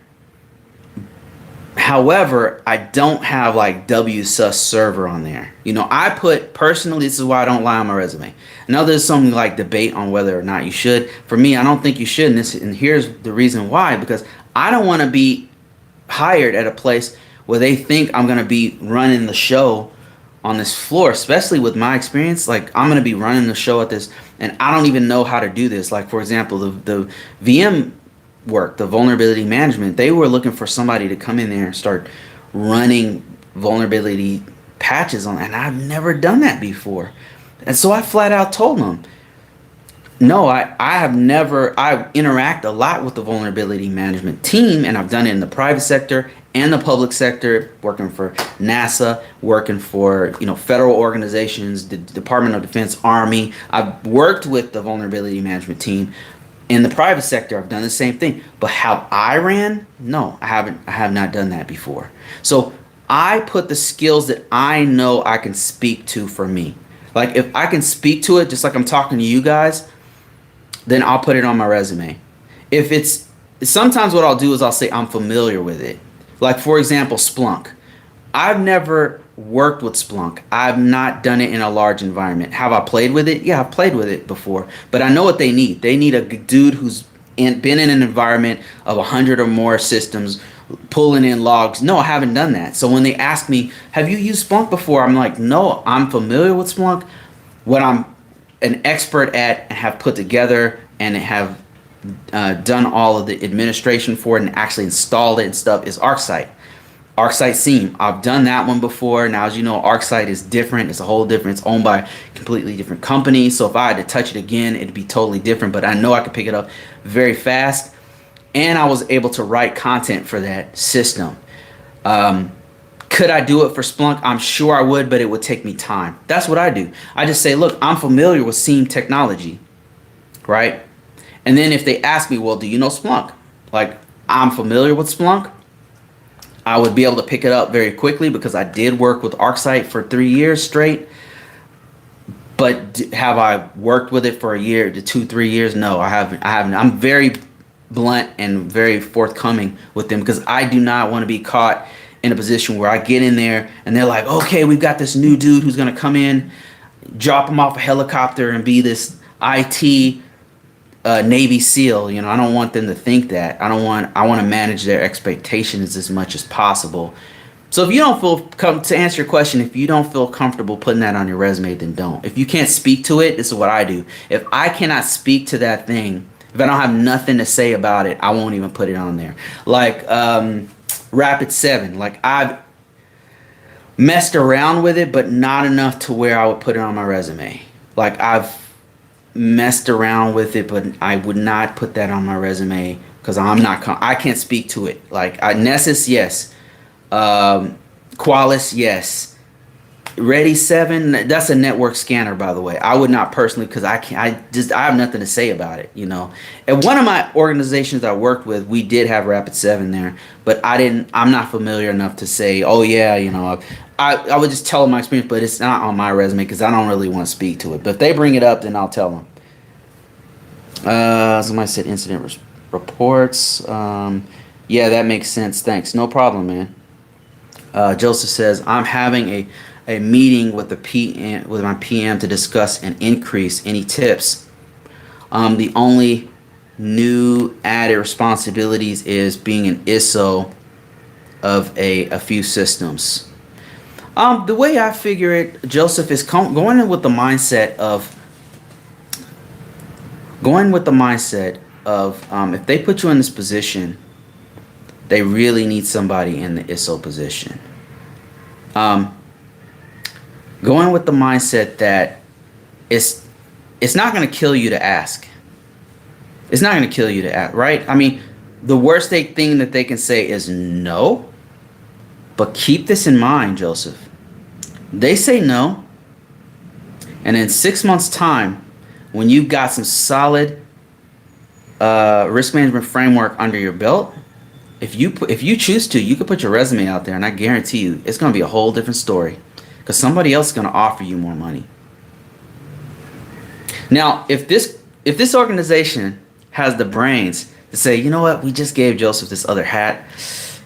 However, I don't have like WSUS server on there. You know, I put personally, this is why I don't lie on my resume. I know there's some like debate on whether or not you should. For me, I don't think you should. And here's the reason why, because I don't want to be hired at a place where they think I'm going to be running the show on this floor, especially with my experience. Like, I'm going to be running the show at this, and I don't even know how to do this. Like, for example, the VM work, the vulnerability management, they were looking for somebody to come in there and start running vulnerability patches on, and I've never done that before. And so I flat out told them, no, I have never, I interact a lot with the vulnerability management team, and I've done it in the private sector and the public sector, working for NASA, working for, you know, federal organizations, the Department of Defense, Army. I've worked with the vulnerability management team. In the private sector, I've done the same thing. But how I ran? No, I haven't. I have not done that before. So I put the skills that I know I can speak to for me. Like, if I can speak to it, just like I'm talking to you guys, then I'll put it on my resume. If it's, sometimes what I'll do is I'll say I'm familiar with it. Like, for example, Splunk. I've never worked with Splunk. I've not done it in a large environment. Have I played with it? Yeah, I've played with it before. But I know what they need. They need a dude who's been in an environment of 100 or more systems, pulling in logs. No, I haven't done that. So when they ask me, have you used Splunk before? I'm like, no, I'm familiar with Splunk. What I'm an expert at and have put together and have done all of the administration for it and actually installed it and stuff is ArcSight. ArcSight SIEM. I've done that one before. Now, as you know, ArcSight is different. It's a whole different. It's owned by a completely different company. So if I had to touch it again, it'd be totally different. But I know I could pick it up very fast. And I was able to write content for that system. Could I do it for Splunk? I'm sure I would, but it would take me time. That's what I do. I just say, look, I'm familiar with SIEM technology, right? And then if they ask me, well, do you know Splunk? Like, I'm familiar with Splunk. I would be able to pick it up very quickly because I did work with ArcSight for 3 years straight. But have I worked with it for a year to 2-3 years? No, I haven't. I'm very blunt and very forthcoming with them because I do not want to be caught in a position where I get in there and they're like, okay, we've got this new dude who's going to come in, drop him off a helicopter and be this IT Navy SEAL. You know, I don't want them to think that. I want to manage their expectations as much as possible. So if you don't feel, to answer your question, if you don't feel comfortable putting that on your resume, then don't. If you can't speak to it, this is what I do. If I cannot speak to that thing, if I don't have nothing to say about it, I won't even put it on there. Like Rapid7, like I've messed around with it, but not enough to where I would put it on my resume. Like I've messed around with it, but I would not put that on my resume because I can't speak to it. Like Nessus, yes. Qualys, yes. Ready 7, that's a network scanner, by the way. I would not personally, because I have nothing to say about it, you know. And one of my organizations I worked with, we did have Rapid7 there, but I'm not familiar enough to say, oh yeah, you know, I would just tell them my experience, but it's not on my resume because I don't really want to speak to it. But if they bring it up, then I'll tell them. Somebody said incident reports. Yeah, that makes sense. Thanks. No problem, man. Joseph says, I'm having a meeting with my PM to discuss and increase. Any tips? The only new added responsibilities is being an ISSO of a few systems. The way I figure it, Joseph, is going in with the mindset of if they put you in this position, they really need somebody in the ISSO position. Going with the mindset that it's not going to kill you to ask. It's not going to kill you to ask, right? I mean, the worst thing that they can say is no. But keep this in mind, Joseph. They say no, and in 6 months' time, when you've got some solid risk management framework under your belt, if you choose to, you can put your resume out there, and I guarantee you, it's going to be a whole different story. Because somebody else is going to offer you more money. Now, if this organization has the brains to say, you know what, we just gave Joseph this other hat,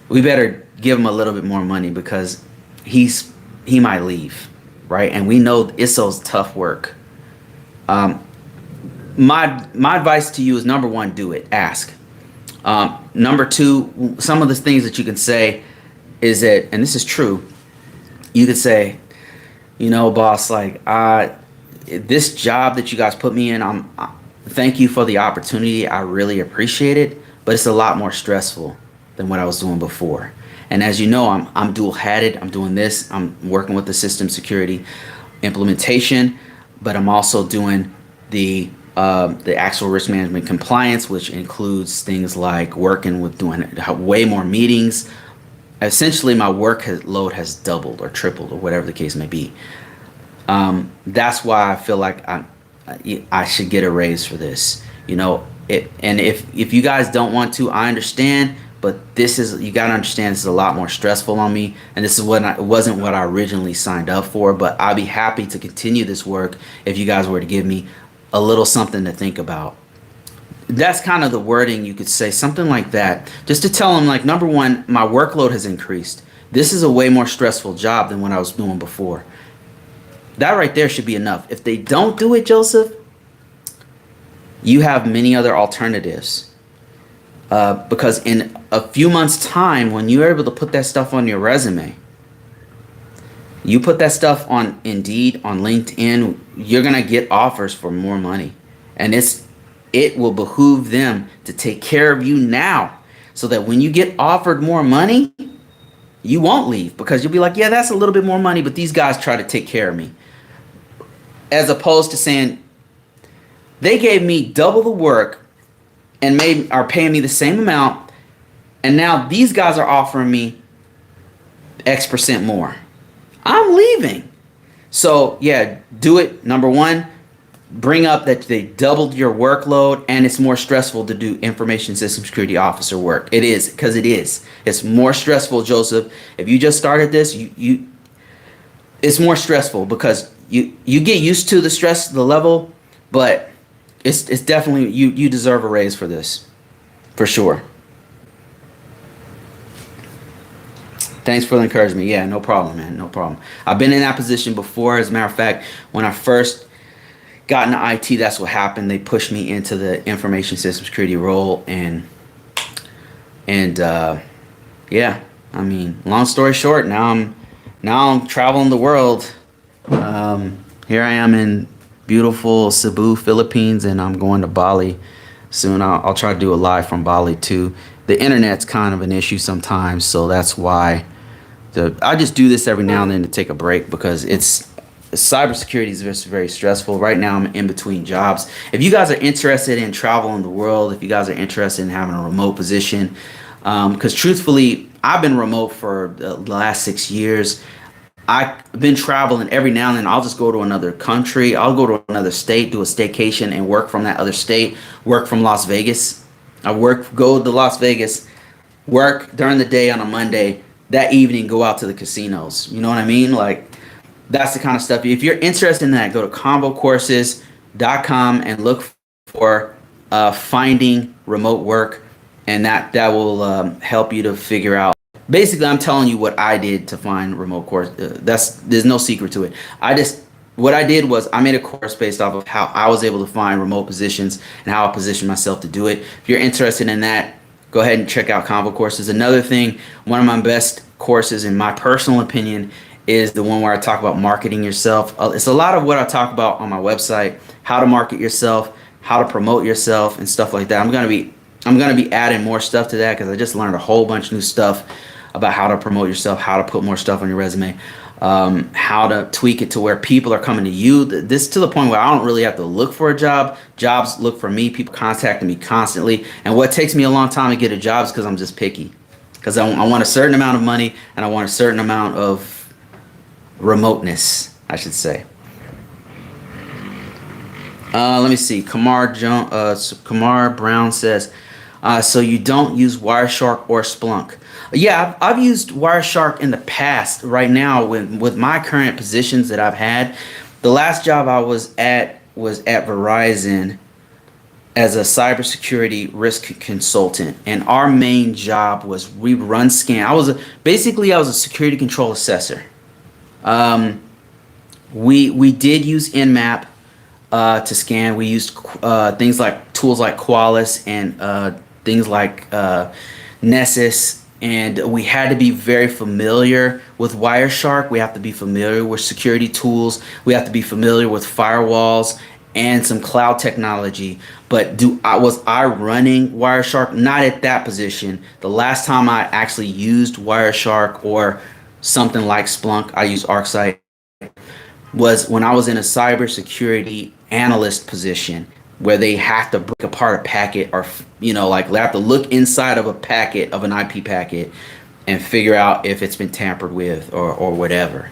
we better give him a little bit more money because he might leave, right? And we know ISSO's tough work. My advice to you is, number one, do it. Ask. Number two, some of the things that you can say is that, and this is true, you could say, boss, like, this job that you guys put me in, thank you for the opportunity. I really appreciate it, but it's a lot more stressful than what I was doing before. And as you know, I'm dual hatted. I'm doing this. I'm working with the system security implementation, but I'm also doing the actual risk management compliance, which includes things like working with doing way more meetings. Essentially, my work load has doubled or tripled or whatever the case may be. That's why I feel like I should get a raise for this. And if you guys don't want to, I understand. But you got to understand, this is a lot more stressful on me, and this is wasn't what I originally signed up for. But I'd be happy to continue this work if you guys were to give me a little something to think about. That's kind of the wording you could say, something like that, just to tell them, like, number one, my workload has increased. This is a way more stressful job than what I was doing before. That right there should be enough. If they don't do it, Joseph, you have many other alternatives. Because in a few months' time, when you're able to put that stuff on your resume, you put that stuff on Indeed, on LinkedIn, you're going to get offers for more money. And it will behoove them to take care of you now, so that when you get offered more money, you won't leave, because you'll be like, yeah, that's a little bit more money, but these guys try to take care of me. As opposed to saying, they gave me double the work and are paying me the same amount, and now these guys are offering me X% more. I'm leaving. So yeah, do it. Number one, bring up that they doubled your workload and it's more stressful to do information system security officer work. It is, because it is. It's more stressful, Joseph. If you just started this, it's more stressful because you get used to the stress, the level, but it's definitely, you deserve a raise for this, for sure. Thanks for the encouragement. Yeah, no problem, man. No problem. I've been in that position before. As a matter of fact, when I first got into IT, that's what happened. They pushed me into the information system security role, and yeah, I mean, long story short, now I'm traveling the world. Here I am in beautiful Cebu, Philippines, and I'm going to Bali soon. I'll try to do a live from Bali too. The internet's kind of an issue sometimes, so that's why I just do this every now and then to take a break, because cybersecurity is just very stressful. Right now I'm in between jobs. If you guys are interested in traveling the world, if you guys are interested in having a remote position, because truthfully, I've been remote for the last 6 years. I've been traveling every now and then. I'll just go to another country. I'll go to another state, do a staycation, and work from that other state, work from Las Vegas. Go to Las Vegas, work during the day on a Monday, that evening go out to the casinos. You know what I mean? Like, that's the kind of stuff. If you're interested in that, go to convocourses.com and look for finding remote work, and that will help you to figure out. Basically, I'm telling you what I did to find remote course. There's no secret to it. What I did was I made a course based off of how I was able to find remote positions and how I positioned myself to do it. If you're interested in that, go ahead and check out Convocourses. Another thing, one of my best courses, in my personal opinion, is the one where I talk about marketing yourself. It's a lot of what I talk about on my website, how to market yourself, how to promote yourself, and stuff like that. I'm gonna be adding more stuff to that, because I just learned a whole bunch of new stuff about how to promote yourself, how to put more stuff on your resume, how to tweak it to where people are coming to you. This to the point where I don't really have to look for a job. Jobs look for me. People contacting me constantly. And what takes me a long time to get a job is because I'm just picky. Because I want a certain amount of money, and I want a certain amount of remoteness, I should say. Let me see. Kamar Brown says, so you don't use Wireshark or Splunk? Yeah, I've used Wireshark in the past. Right now, with my current positions that I've had, the last job I was at Verizon. as a cybersecurity risk consultant, and our main job was we run scan. Basically I was a security control assessor. Um, we did use Nmap to scan. We used things like tools like Qualys and things like Nessus, and we had to be very familiar with Wireshark. We have to be familiar with security tools. We have to be familiar with firewalls and some cloud technology. But was I running Wireshark? Not at that position. The last time I actually used Wireshark or something like Splunk, I used ArcSight, was when I was in a cybersecurity analyst position where they have to break apart a packet, or like they have to look inside of a packet, of an IP packet, and figure out if it's been tampered with or whatever.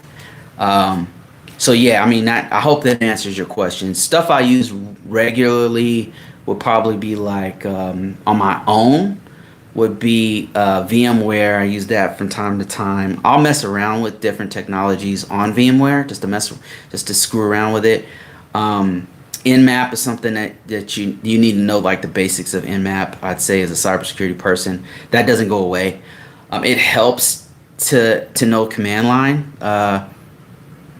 So yeah, I mean, I hope that answers your question. Stuff I use regularly would probably be like on my own would be VMware. I use that from time to time. I'll mess around with different technologies on VMware just to screw around with it. Nmap is something that you need to know, like the basics of Nmap. I'd say as a cybersecurity person, that doesn't go away. It helps to know command line,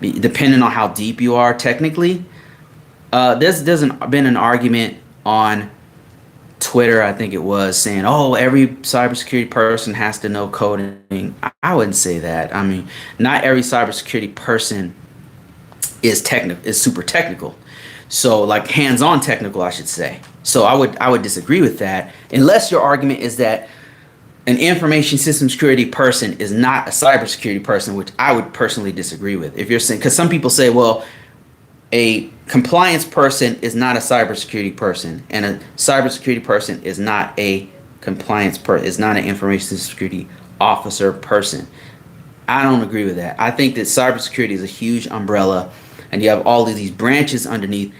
depending on how deep you are technically. There's been an argument on Twitter, I think it was, saying, "Oh, every cybersecurity person has to know coding." I wouldn't say that. I mean, not every cybersecurity person is super technical. So, like hands-on technical, I should say. So I would disagree with that, unless your argument is that an information system security person is not a cybersecurity person, which I would personally disagree with. If you're saying, because some people say, well, a compliance person is not a cybersecurity person, and a cybersecurity person is not a compliance person, is not an information security officer person. I don't agree with that. I think that cybersecurity is a huge umbrella, and you have all of these branches underneath.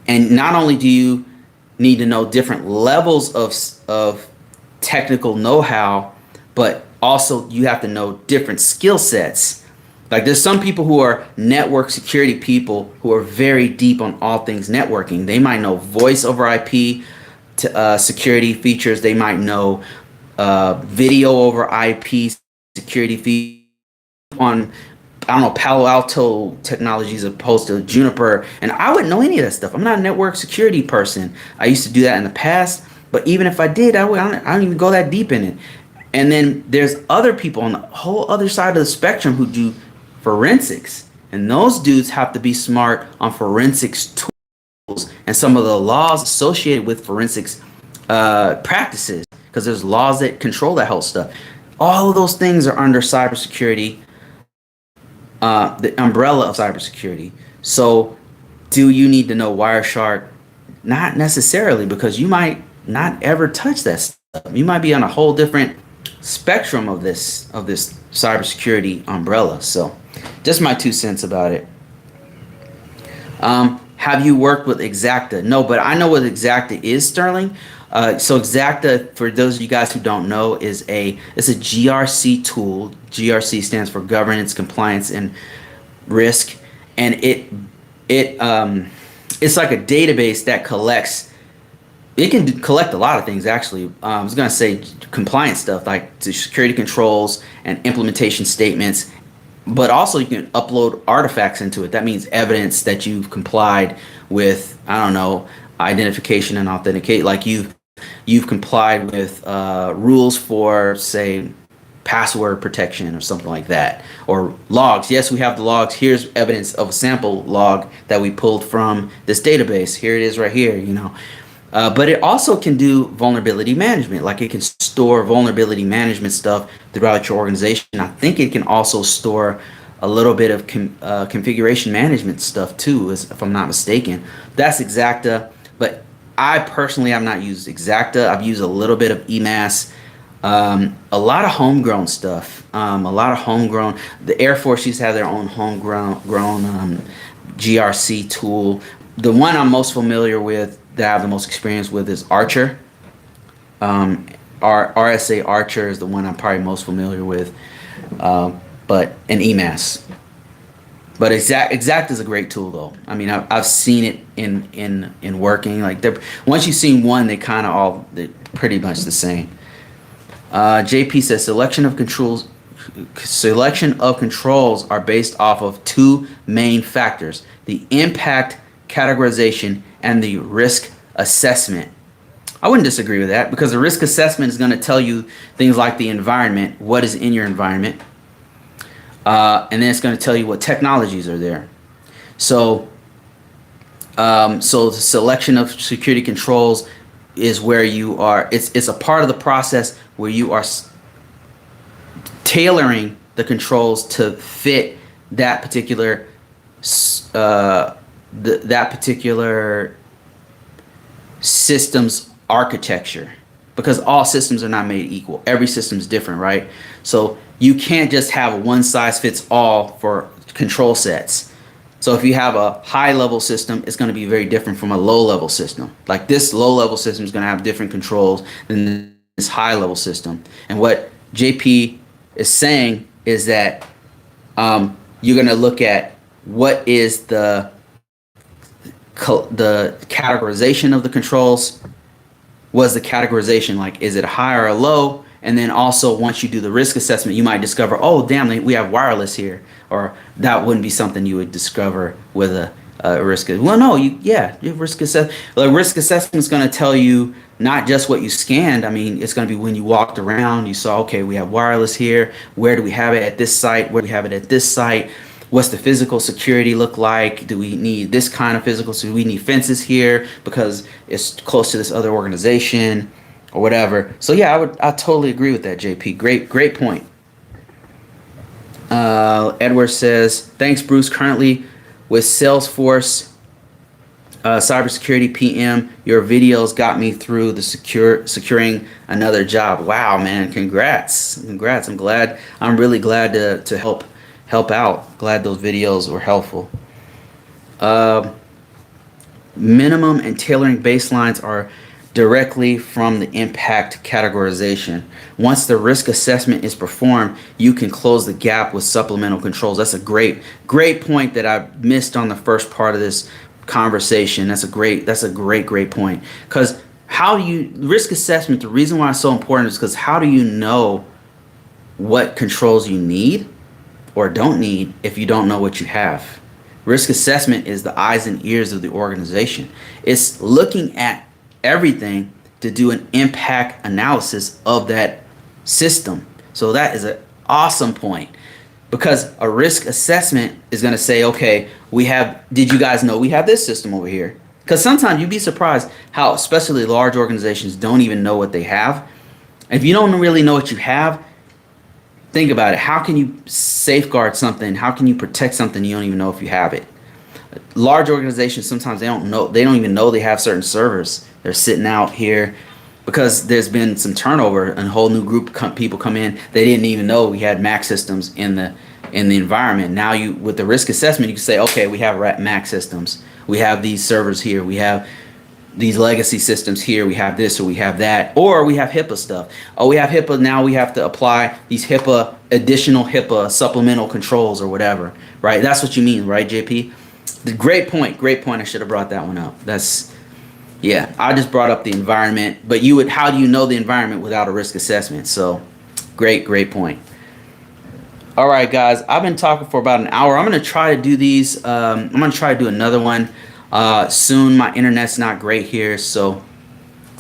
And not only do you need to know different levels of technical know-how, but also you have to know different skill sets. Like there's some people who are network security people who are very deep on all things networking. They might know voice over IP security features. They might know video over IP security features on, I don't know, Palo Alto technologies opposed to Juniper. And I wouldn't know any of that stuff. I'm not a network security person. I used to do that in the past, but even if I did, I don't even go that deep in it. And then there's other people on the whole other side of the spectrum who do forensics. And those dudes have to be smart on forensics tools and some of the laws associated with forensics practices, because there's laws that control that whole stuff. All of those things are under cybersecurity, the umbrella of cybersecurity. So do you need to know Wireshark? Not necessarily, because you might not ever touch that stuff. You might be on a whole different spectrum of this cybersecurity umbrella. So just my 2 cents about it. Have you worked with xacta? No, but I know what xacta is, Sterling. So xacta, for those of you guys who don't know, it's a GRC tool. GRC stands for governance, compliance, and risk, and it's like a database that collects. It can collect a lot of things, actually. I was going to say compliance stuff like security controls and implementation statements, but also you can upload artifacts into it. That means evidence that you've complied with, I don't know, identification and authenticate. Like you've complied with rules for, say, password protection or something like that, or logs. Yes, we have the logs. Here's evidence of a sample log that we pulled from this database. Here it is right here, but it also can do vulnerability management. Like it can store vulnerability management stuff throughout your organization. I think it can also store a little bit of configuration management stuff too, if I'm not mistaken. That's xacta, but I personally have not used xacta. I've used a little bit of emass, a lot of homegrown stuff, The Air Force used to have their own homegrown GRC tool. The one I'm most familiar with, that I have the most experience with, is Archer. RSA Archer is the one I'm probably most familiar with, but an emass. But Xacta is a great tool, though. I mean, I've seen it in working. Like, once you've seen one, they're pretty much the same. JP says selection of controls are based off of two main factors: the impact categorization and the risk assessment. I wouldn't disagree with that, because the risk assessment is going to tell you things like the environment, what is in your environment. And then it's going to tell you what technologies are there. So, so the selection of security controls is where you are. It's a part of the process where you are tailoring the controls to fit that particular that particular system's architecture, because all systems are not made equal. Every system is different, right? So you can't just have a one size fits all for control sets. So if you have a high level system, it's going to be very different from a low level system. Like, this low level system is going to have different controls than this high level system. And what JP is saying is that you're going to look at what is the categorization of the controls. Was the categorization, like, is it high or low? And then also, once you do the risk assessment, you might discover, oh, damn, we have wireless here. Or that wouldn't be something you would discover with a risk. Well, no, your risk assessment. The risk assessment is going to tell you not just what you scanned. I mean, it's going to be when you walked around, you saw, okay, we have wireless here. Where do we have it at this site? Where do we have it at this site? What's the physical security look like? Do we need this kind of physical? So we need fences here because it's close to this other organization, or whatever. So yeah, I totally agree with that, JP. Great point. Edward says, thanks, Bruce. Currently with Salesforce Cybersecurity PM, your videos got me through the securing another job. Wow, man, congrats. I'm really glad to help out. Glad those videos were helpful. Minimum and tailoring baselines are directly from the impact categorization. Once the risk assessment is performed, you can close the gap with supplemental controls. That's a great point that I missed on the first part of this conversation. That's a great point. Because risk assessment, the reason why it's so important is because how do you know what controls you need or don't need if you don't know what you have? Risk assessment is the eyes and ears of the organization. It's looking at everything to do an impact analysis of that system. So that is an awesome point, because a risk assessment is going to say, okay, did you guys know we have this system over here? Because sometimes you'd be surprised how especially large organizations don't even know what they have. If you don't really know what you have, think about it. How can you safeguard something? How can you protect something you don't even know if you have it? Large organizations, sometimes they don't even know they have certain servers. They're sitting out here because there's been some turnover and a whole new group of people come in. They didn't even know we had Mac systems in the environment. Now with the risk assessment, you can say, okay, we have Mac systems. We have these servers here. We have these legacy systems here. We have this or we have that. Or we have HIPAA stuff. Oh, we have HIPAA. Now we have to apply these additional HIPAA supplemental controls or whatever, right? That's what you mean, right, JP? Great point. I should have brought that one up. I just brought up the environment, but how do you know the environment without a risk assessment? So great point. All right, guys, I've been talking for about an hour. I'm going to try to do these. I'm going to try to do another one soon. My internet's not great here. So,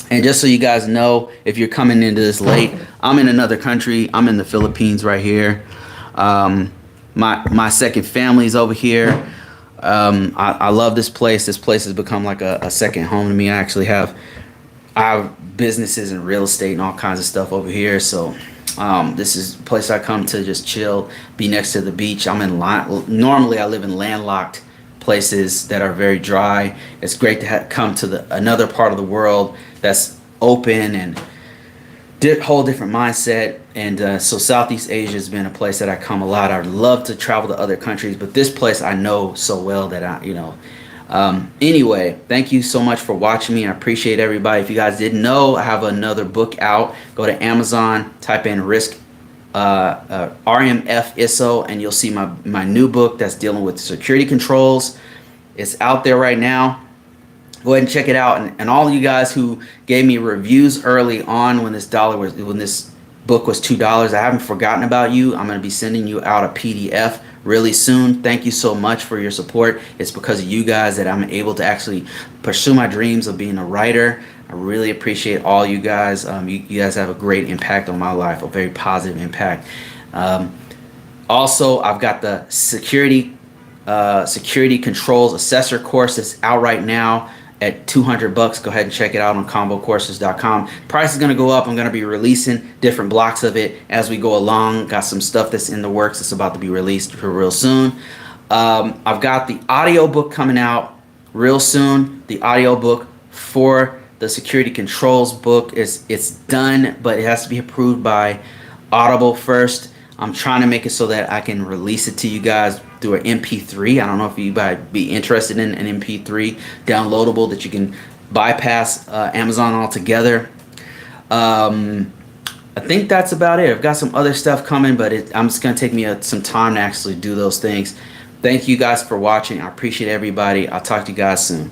and just so you guys know, if you're coming into this late, I'm in another country. I'm in the Philippines right here. My second family's over here. I love this place. This place has become like a second home to me. I have businesses and real estate and all kinds of stuff over here. So this is a place I come to just chill, be next to the beach. Normally I live in landlocked places that are very dry. It's great to come to another part of the world that's open and whole different mindset. And so Southeast Asia has been a place that I come a lot. I'd love to travel to other countries, but this place I know so well that anyway, thank you so much for watching me. I appreciate everybody. If you guys didn't know, I have another book out. Go to Amazon, type in Risk RMF ISSO, and you'll see my new book that's dealing with security controls. It's out there right now. Go ahead and check it out. And all you guys who gave me reviews early on when this book was $2, I haven't forgotten about you. I'm going to be sending you out a PDF really soon. Thank you so much for your support. It's because of you guys that I'm able to actually pursue my dreams of being a writer. I really appreciate all you guys. You guys have a great impact on my life, a very positive impact. Also, I've got the security controls assessor course that's out right now at $200. Go ahead and check it out on Convocourses.com. Price is going to go up. I'm going to be releasing different blocks of it as we go along. Got some stuff that's in the works that's about to be released for real soon. I've got the audio book coming out real soon. The audio book for the security controls book it's done, but it has to be approved by Audible first. I'm trying to make it so that I can release it to you guys through an MP3. I don't know if you might be interested in an MP3 downloadable that you can bypass Amazon altogether. I think that's about it. I've got some other stuff coming, but I'm just going to take me some time to actually do those things. Thank you guys for watching. I appreciate everybody. I'll talk to you guys soon.